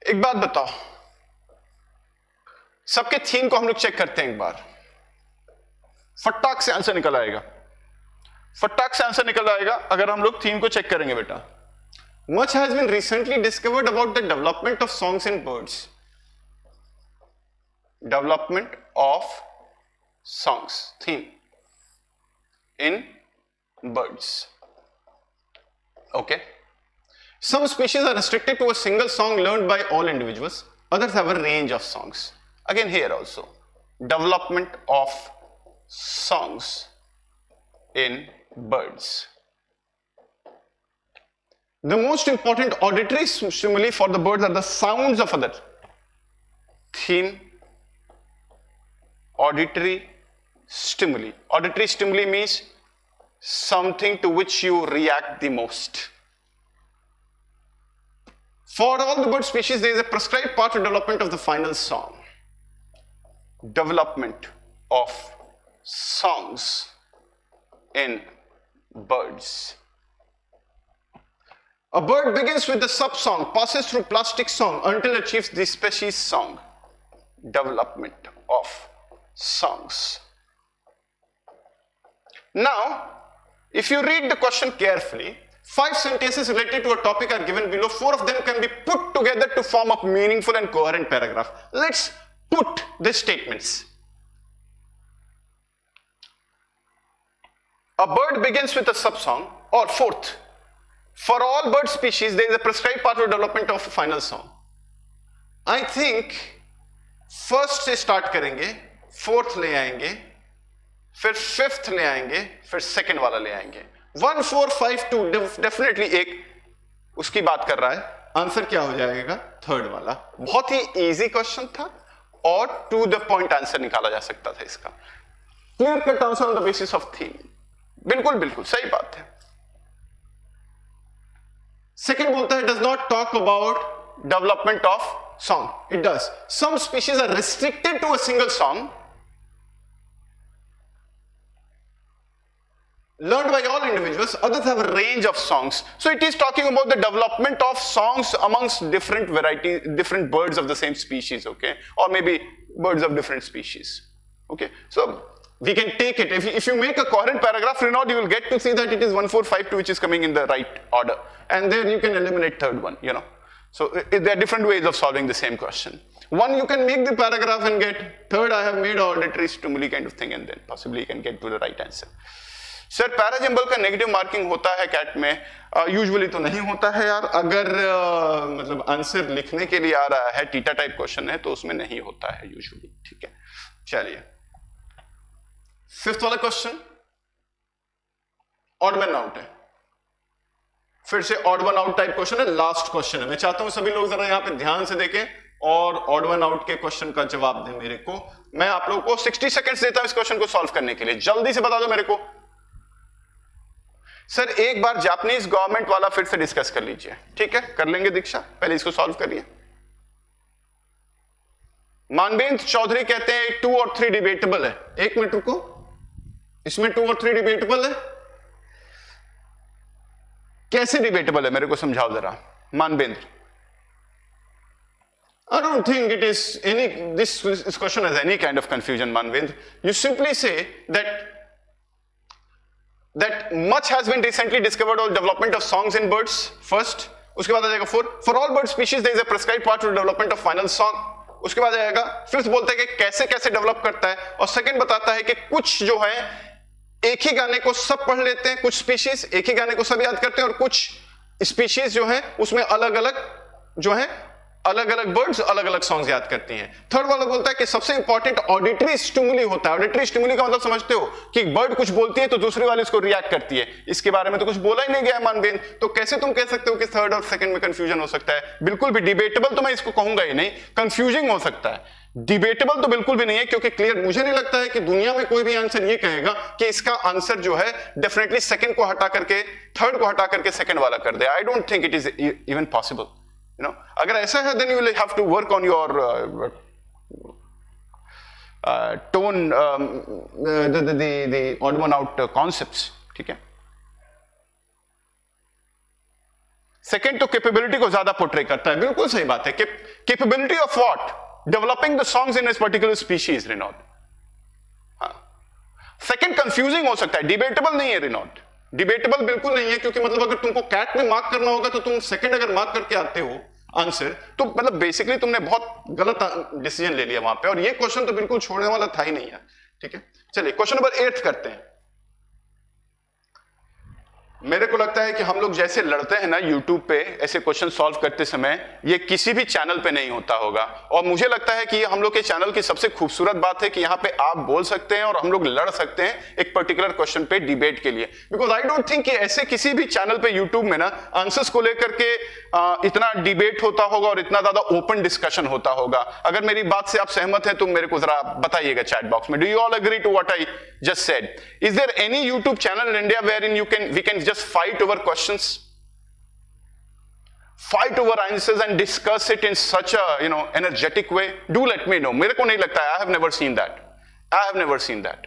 एक बात बताओ, सबके theme को हम लोग check करते हैं एक बार. फटाक से आंसर निकल आएगा, फटाक से आंसर निकल आएगा अगर हम लोग थीम को चेक करेंगे बेटा. Much has been recently discovered about the development of songs in birds. Development of songs, theme in birds. Okay. Some species are restricted to a single song learned by all individuals. Others have a range of songs. Again here also, development of songs in birds. The most important auditory stimuli for the birds are the sounds of others. Theme, auditory stimuli. Auditory stimuli means something to which you react the most. For all the bird species, there is a prescribed path to development of the final song. Development of songs in birds. A bird begins with the sub-song, passes through plastic song until it achieves the species song. Development of songs. Now, if you read the question carefully, 5 sentences related to a topic are given below. 4 of them can be put together to form a meaningful and coherent paragraph. Let's put the statements. A bird begins with a sub-song, or fourth. For all bird species, there is a prescribed path of development of a final song. I think first से start करेंगे, fourth ले आएंगे, फिर fifth ले आएंगे, फिर second वाला ले आएंगे। 1 4 5 2 डेफिनेटली एक उसकी बात कर रहा है। आंसर क्या हो जाएगा? थर्ड वाला। बहुत ही इजी क्वेश्चन था और टू द पॉइंट आंसर निकाला जा सकता था इसका। Clear cut answer on the basis of theme. बिल्कुल बिल्कुल सही बात है। सेकंड बोलता है does not talk about development of song. It does. Some species are restricted to a single song learned by all individuals, others have a range of songs. So it is talking about the development of songs amongst different varieties, different birds of the same species, okay, or maybe birds of different species, okay. So we can take it, if you make a coherent paragraph, Renaud, you will get to see that it is 1 4 5 2 which is coming in the right order, and then you can eliminate third one, you know. So there are different ways of solving the same question. One, you can make the paragraph and get, third I have made auditory stimuli kind of thing, and then possibly you can get to the right answer. Sir, parajumble का negative marking होता है cat में? Usually तो नहीं होता है यार। अगर मतलब आंसर लिखने के लिए आ रहा है, टीटा टाइप क्वेश्चन है, तो उसमें नहीं होता है यूजुअली, ठीक है। चलिए फिफ्थ वाला क्वेश्चन ऑड मैन आउट है, फिर से odd one out type question है, लास्ट क्वेश्चन है। मैं चाहता हूं सभी लोग जरा यहां पे ध्यान से देखें और ऑड वन आउट के क्वेश्चन का जवाब दें मेरे को। मैं आप लोगों को 60 सेकंड्स देता हूं इस क्वेश्चन को सॉल्व करने के लिए, जल्दी से बता दो मेरे को। सर एक बार जापानीज गवर्नमेंट वाला फिर से डिस्कस कर लीजिए, ठीक है? कर लेंगे दीक्षा, पहले इसको सॉल्व करिए। मानवेंद्र चौधरी कहते हैं 2 और 3 डिबेटेबल है। एक मिनट रुको, इसमें 2 और 3 डिबेटेबल है? कैसे डिबेटेबल है मेरे को समझाओ जरा Manvendra. I don't think it is any, this question has any kind of confusion, Manvendra. You simply say that much has been recently discovered on development of songs in birds first, उसके बाद आ जाएगा for all bird species there is a prescribed part to development of final song, उसके बाद आएगा fifth बोलते हैं कि कैसे कैसे डेवलप करता है, और सेकंड बताता है कि कुछ जो है एक ही गाने को सब पढ़ लेते हैं, कुछ स्पीशीज एक ही गाने को सब याद करते हैं, और कुछ स्पीशीज जो है उसमें अलग अलग जो है अलग अलग बर्ड्स अलग अलग सॉन्ग्स याद करती हैं। थर्ड वाला बोलता है कि सबसे इंपॉर्टेंट ऑडिटरी स्टिमुली होता है। ऑडिटरी स्टिमुली का मतलब समझते हो कि बर्ड कुछ बोलती है तो दूसरी वाली उसको रिएक्ट करती है। इसके बारे में तो कुछ बोला ही नहीं गया है मानवेंद्र, तो कैसे तुम कह सकते हो कि थर्ड और सेकंड में कंफ्यूजन हो सकता है? बिल्कुल भी डिबेटेबल तो मैं इसको कहूंगा ही नहीं, कंफ्यूजिंग हो सकता है। डिबेटेबल तो बिल्कुल भी नहीं है, क्योंकि क्लियर मुझे नहीं लगता है कि दुनिया में कोई भी आंसर ये कहेगा कि इसका आंसर जो है डेफिनेटली सेकंड को हटा करके थर्ड को हटा करके सेकंड वाला कर दे। I don't think it is even possible, you know. अगर ऐसा है then you will have to work on your tone the odd one out concepts, ठीक है। सेकंड तो कैपेबिलिटी को ज्यादा पोर्ट्रे करता है, बिल्कुल सही बात है। Capability of what? Developing the songs in this particular species, Reynold. हाँ, सेकंड कंफ्यूजिंग हो सकता है, डिबेटेबल नहीं है रेनॉल्ड, डिबेटेबल बिल्कुल नहीं है, क्योंकि मतलब अगर तुमको कैट में मार्क करना होगा तो तुम सेकंड अगर मार्क करके आते हो आंसर, तो मतलब बेसिकली तुमने बहुत गलत डिसीजन ले लिया वहां पे, और ये क्वेश्चन तो बिल्कुल छोड़ने वाला था ही नहीं है, ठीक है। चलिए क्वेश्चन नंबर 8 करते हैं। मेरे को लगता है कि हम लोग जैसे लड़ते हैं ना यूट्यूब पे ऐसे क्वेश्चन सॉल्व करते समय, ये किसी भी चैनल पे नहीं होता होगा, और मुझे लगता है कि ये हम लोग के चैनल की सबसे खूबसूरत बात है कि यहाँ पे आप बोल सकते हैं और हम लोग लड़ सकते हैं एक पर्टिकुलर क्वेश्चन पे डिबेट के लिए। बिकॉज आई डोंट थिंक कि ऐसे किसी भी चैनल पे यूट्यूब में ना आंसर्स को लेकर के इतना डिबेट होता होगा और इतना ज्यादा ओपन डिस्कशन होता होगा। अगर मेरी बात से आप सहमत हैं तो मेरे को जरा बताइएगा चैट बॉक्स में, do you all agree to what I just said? Is there any YouTube channel in India where in we can just fight over questions, fight over answers and discuss it in such a, you know, energetic way? Do let me know. मेरे को नहीं लगता है, I have never seen that. I have never seen that.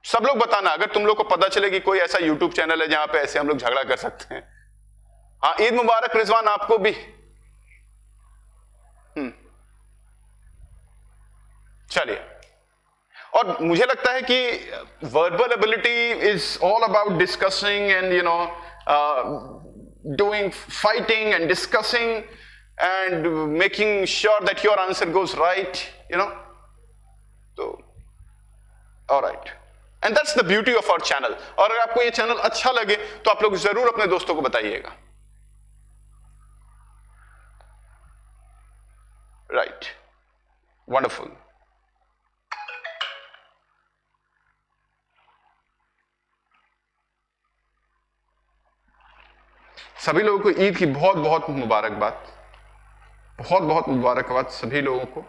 सब लोग बताना अगर तुम लोग को पता चले कि कोई ऐसा YouTube चैनल है जहां पे ऐसे हम लोग झगड़ा कर सकते हैं। हाँ, ईद मुबारक रिजवान आपको भी। चलिए, और मुझे लगता है कि verbal ability is all about discussing and you know doing fighting and discussing and making sure that your answer goes right, you know. तो alright, and that's the beauty of our channel. और अगर आपको ये channel अच्छा लगे तो आप लोग जरूर अपने दोस्तों को बताइएगा। Right, wonderful. सभी लोगों को ईद की बहुत बहुत मुबारकबाद, बहुत बहुत मुबारकबाद सभी लोगों को।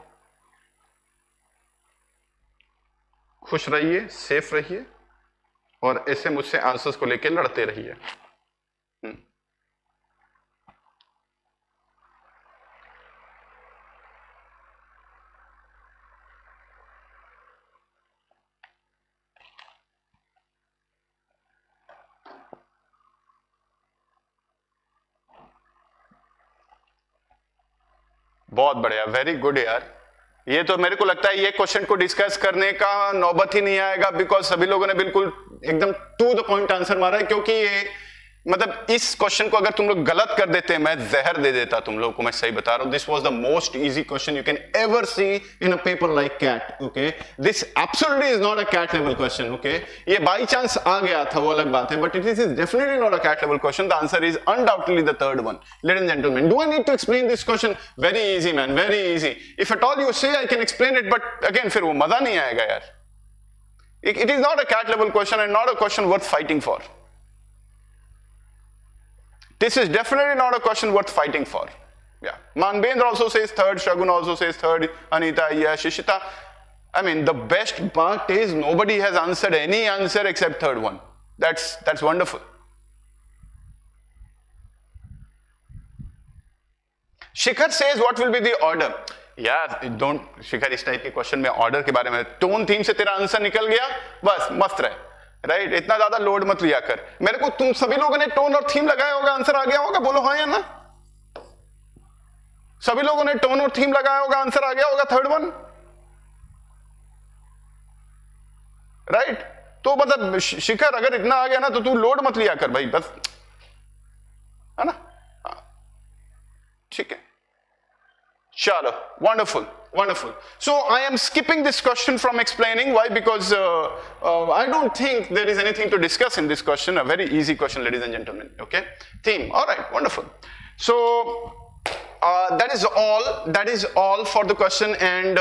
खुश रहिए, सेफ रहिए और ऐसे मुझसे आंसर्स को लेकर लड़ते रहिए। बहुत बढ़िया, वेरी गुड यार। ये तो मेरे को लगता है ये क्वेश्चन को डिस्कस करने का नौबत ही नहीं आएगा, बिकॉज सभी लोगों ने बिल्कुल एकदम टू द पॉइंट आंसर मारा है। क्योंकि ये मतलब इस क्वेश्चन को अगर तुम लोग गलत कर देते, मैं जहर दे देता तुम लोगों को, मैं सही बता रहा हूं। This was the most easy question you can ever see in a paper like CAT. Okay, this absolutely is not a CAT level question. Okay, ये बाई चांस आ गया था वो अलग बात है, but it is definitely not a CAT level question. The answer is undoubtedly the third one. Ladies and gentleman, do I need to explain this question? Very easy man, very easy. If at all you say I can explain it, but again फिर वो मजा नहीं आएगा यार। It is not a CAT level question and not a question worth fighting for. This is definitely not a question worth fighting for. Yeah. Manbendra also says third, Shagun also says third, Anita, yeah, Shishita. I mean, the best part is nobody has answered any answer except third one. That's wonderful. Shikhar says what will be the order? यार don't शिखर इस type के question में order के बारे में, tone theme से तेरा answer निकल गया बस मस्त रहे, राइट? इतना ज्यादा लोड मत लिया कर। मेरे को तुम सभी लोगों ने टोन और थीम लगाया होगा, आंसर आ गया होगा, बोलो हाँ या ना? सभी लोगों ने टोन और थीम लगाया होगा, आंसर आ गया होगा थर्ड वन, राइट? तो मतलब शिखर अगर इतना आ गया ना तो तू लोड मत लिया कर भाई, बस, है ना? ठीक है, चलो, wonderful, wonderful. So I am skipping this question from explaining. Why? Because I don't think there is anything to discuss in this question. A very easy question, ladies and gentlemen. Okay, theme. All right, wonderful. So that is all for the question. And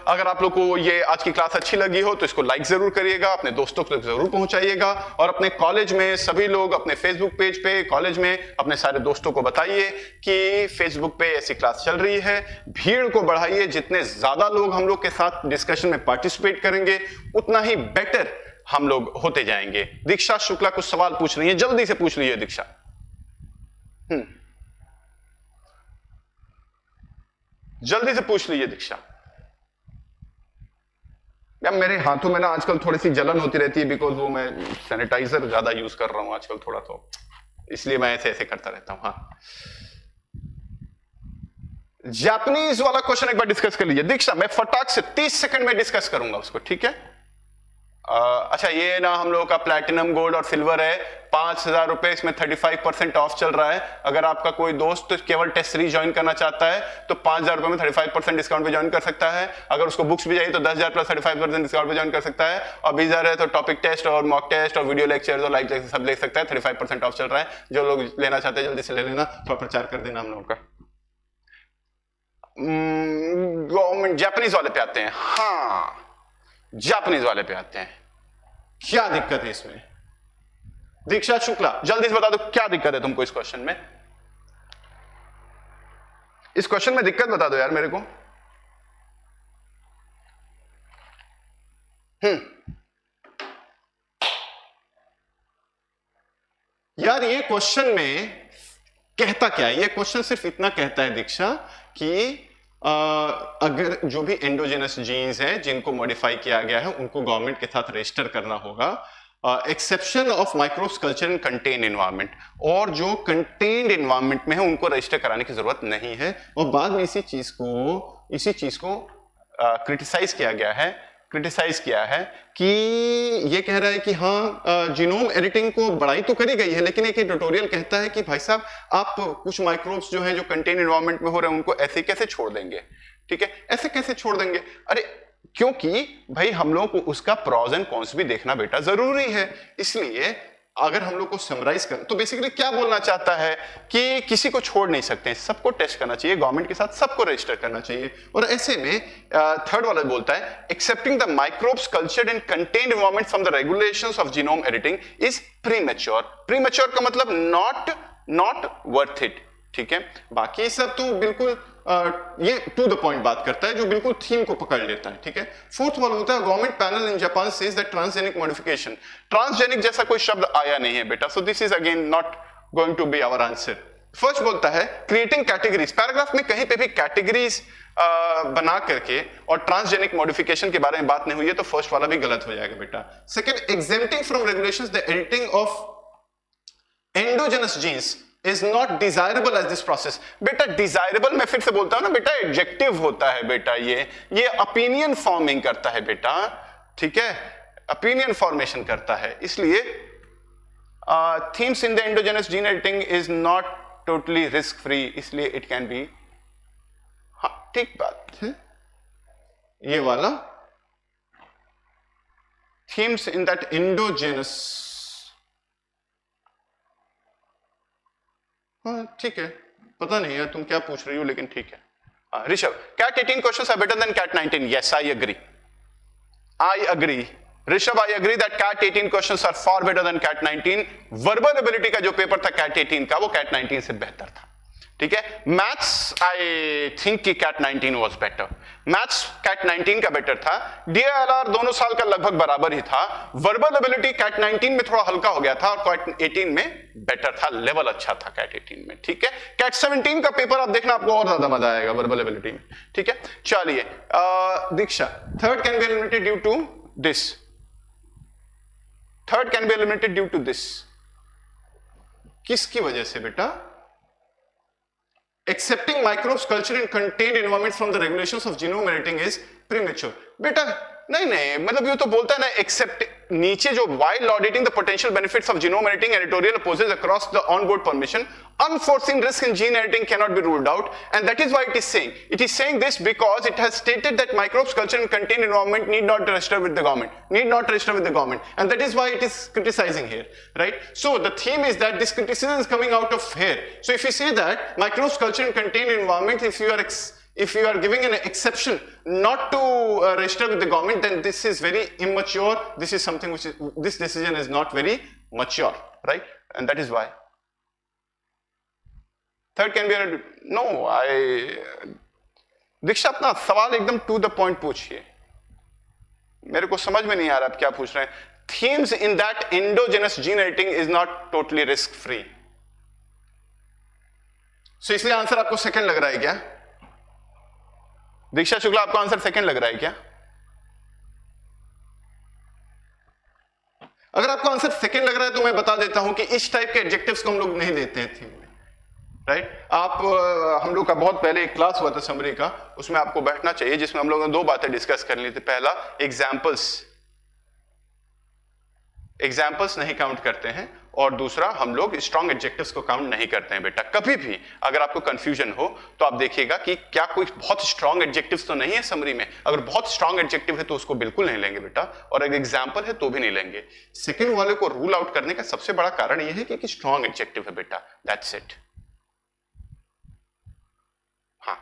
अगर आप लोग को ये आज की class अच्छी लगी हो तो इसको लाइक जरूर करिएगा, अपने दोस्तों तक जरूर पहुंचाइएगा, और अपने कॉलेज में सभी लोग अपने फेसबुक पेज पे, कॉलेज में अपने सारे दोस्तों को बताइए कि फेसबुक पे ऐसी क्लास चल रही है। भीड़ को बढ़ाइए, जितने ज्यादा लोग हम लोग के साथ डिस्कशन में पार्टिसिपेट करेंगे उतना ही बेटर हम लोग होते जाएंगे। दीक्षा शुक्ला कुछ सवाल पूछ रही है, जल्दी से पूछ लीजिए दीक्षा। जल्दी से पूछ लीजिए दीक्षा। यार मेरे हाथों में ना आजकल थोड़ी सी जलन होती रहती है, बिकॉज वो मैं सैनिटाइजर ज्यादा यूज कर रहा हूं आजकल थोड़ा, तो इसलिए मैं ऐसे ऐसे करता रहता हूं। हाँ, जापानीज वाला क्वेश्चन एक बार डिस्कस कर लीजिए दीक्षा। मैं फटाक से 30 सेकंड में डिस्कस करूंगा उसको, ठीक है? अच्छा, ये ना हम लोगों का प्लैटिनम, गोल्ड और सिल्वर है, 5,000 रुपए, इसमें 35% ऑफ चल रहा है। अगर आपका कोई दोस्त तो केवल टेस्ट सीरीज ज्वाइन करना चाहता है तो 5,000 रुपए में 35% डिस्काउंट पे ज्वाइन कर सकता है। अगर उसको बुक्स भी चाहिए तो 10,000 प्लस 35% डिस्काउंट पे ज्वाइन कर सकता है। और 20,000 है तो टॉपिक टेस्ट और मॉक टेस्ट और वीडियो लेक्चर और लाइव लेक्चर सब ले सकता है। 35% ऑफ चल रहा है, जो लोग लेना चाहते हैं जल्दी से ले लेना, थोड़ा प्रचार कर देना हम लोगों का। गवर्नमेंट जापानीज वाले पे आते हैं। हाँ, जापानीज वाले पे आते हैं। क्या दिक्कत है इसमें? दीक्षा शुक्ला, जल्दी से बता दो क्या दिक्कत है तुमको इस क्वेश्चन में? इस क्वेश्चन में दिक्कत बता दो यार मेरे को। यार ये क्वेश्चन में कहता क्या है? ये क्वेश्चन सिर्फ इतना कहता है दीक्षा कि अगर जो भी एंडोजेनस जीन्स हैं जिनको मॉडिफाई किया गया है उनको गवर्नमेंट के साथ रजिस्टर करना होगा, exception of microbes culture in contain environment, और जो कंटेन्ड एनवायरनमेंट में है उनको रजिस्टर कराने की जरूरत नहीं है। और बाद में इसी चीज को क्रिटिसाइज किया है कि ये कह रहा है कि हाँ, जीनोम एडिटिंग को बढ़ाई तो करी गई है, लेकिन एक ट्यूटोरियल कहता है कि भाई साहब आप कुछ माइक्रोब्स जो हैं जो कंटेन एनवायरनमेंट में हो रहे हैं उनको ऐसे कैसे छोड़ देंगे? ठीक है, ऐसे कैसे छोड़ देंगे? अरे क्योंकि भाई हम लोगों को उसका प्रॉज एंड कॉन्स भी देखना बेटा जरूरी है। इसलिए अगर हम लोग को समराइज करें तो बेसिकली क्या बोलना चाहता है कि किसी को छोड़ नहीं सकते, सबको टेस्ट करना चाहिए, गवर्नमेंट के साथ सबको रजिस्टर करना चाहिए। और ऐसे में थर्ड वाला बोलता है accepting the microbes cultured in contained environment from the regulations of genome editing is premature. Premature का मतलब नॉट वर्थ इट, ठीक है। बाकी सब तो बिल्कुल ये टू द पॉइंट बात करता है, जो बिल्कुल थीम को पकड़ लेता है, ठीक है। फोर्थ वाला होता है government panel in Japan says that transgenic modification, transgenic जैसा कोई शब्द आया नहीं है बेटा, so this is again not going to be our answer. First बोलता है क्रिएटिंग कैटेगरीज, पैराग्राफ में कहीं पे भी कैटेगरीज बना करके और ट्रांसजेनिक मॉडिफिकेशन के बारे में बात नहीं हुई है तो फर्स्ट वाला भी गलत हो जाएगा बेटा। Second, exempting from regulations the editing of endogenous genes is not desirable as this process. बेटा डिजायरेबल मैं फिर से बोलता हूं ना बेटा, एडजेक्टिव होता है बेटा, ये ओपिनियन फॉर्मिंग करता है बेटा, ठीक है, ओपिनियन फॉर्मेशन करता है। इसलिए themes in the endogenous gene editing is not totally risk free, इसलिए इट कैन बी, हाँ ठीक बात है। ये वाला थीम्स इन दैट एंडोजेनस, हाँ ठीक है, पता नहीं है तुम क्या पूछ रही हो लेकिन ठीक है। Rishabh, CAT-18 questions are better than CAT-19, yes I agree, Rishabh I agree that CAT-18 questions are far better than CAT-19। Verbal ability का जो पेपर था CAT-18 का वो CAT-19 से बेहतर था, ठीक है। मैथ्स आई थिंक कि CAT-19 was better, maths CAT-19 का बेटर था, DLR दोनों साल का लगभग बराबर ही था। वर्बल एबिलिटी CAT-19 में थोड़ा हल्का हो गया था और CAT-18 में बेटर था, लेवल अच्छा था CAT-18 में, ठीक है। CAT-17 का पेपर आप देखना, आपको और ज्यादा मजा आएगा वर्बल एबिलिटी में, ठीक है। चलिए Diksha, third can be eliminated due to this, third can be eliminated due to this, किसकी वजह से बेटा? Accepting microbes culture in contained environment from the regulations of genome editing is premature. बेटा नहीं, मतलब ये तो बोलता है ना एक्सेप्ट, नीचे जो while auditing the potential benefits of genome editing, editorial opposes across the on-board permission, unforeseen risk in gene editing cannot be ruled out, and that is why it is saying this because it has stated that microbes culture in contained environment need not register with the government, and that is why it is criticizing here, right? So the theme is that this criticism is coming out of here. So if you say that microbes culture in contained environment, if you are giving an exception not to register with the government, then this is very immature. This is something which is, this decision is not very mature, right? And that is why. Third can be a, no, दीक्षा अपना सवाल एकदम to the point पूछिए, मेरे को समझ में नहीं आ रहा आप क्या पूछ रहे हैं। Themes in that endogenous gene editing is not totally risk free. So इसलिए आंसर आपको सेकंड लग रहा है क्या? दीक्षा शुक्ला, आपको आंसर सेकंड लग रहा है क्या? अगर आपको आंसर सेकंड लग रहा है तो मैं बता देता हूं कि इस टाइप के एडजेक्टिव्स को हम लोग नहीं देते हैं थीम में, राइट? आप हम लोग का बहुत पहले एक क्लास हुआ था समरी का, उसमें आपको बैठना चाहिए, जिसमें हम लोगों ने दो बातें डिस्कस कर ली थी। पहला, एग्जाम्पल्स नहीं काउंट करते हैं, और दूसरा हम लोग स्ट्रॉन्ग एडजेक्टिव्स को काउंट नहीं करते हैं बेटा। कभी भी अगर आपको कंफ्यूजन हो तो आप देखिएगा कि क्या कोई बहुत स्ट्रॉन्ग एडजेक्टिव्स तो नहीं है समरी में। अगर बहुत स्ट्रॉन्ग एडजेक्टिव है तो उसको बिल्कुल नहीं लेंगे बेटा, और अगर एग्जाम्पल है तो भी नहीं लेंगे। सेकंड वाले को रूल आउट करने का सबसे बड़ा कारण यह है कि स्ट्रॉन्ग एडजेक्टिव है बेटा, दैट्स इट। हाँ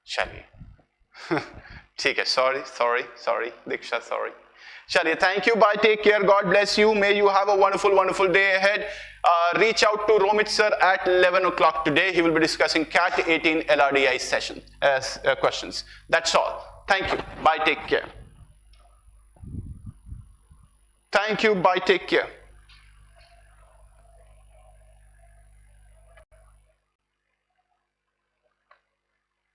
चलिए ठीक है, सॉरी दीक्षा, सॉरी। चलिए, thank you, bye, take care, God bless you, may you have a wonderful day ahead. Reach out to Romit sir at 11 o'clock today. He will be discussing CAT-18 LRDI session questions. That's all. Thank you, bye, take care. Thank you, bye, take care.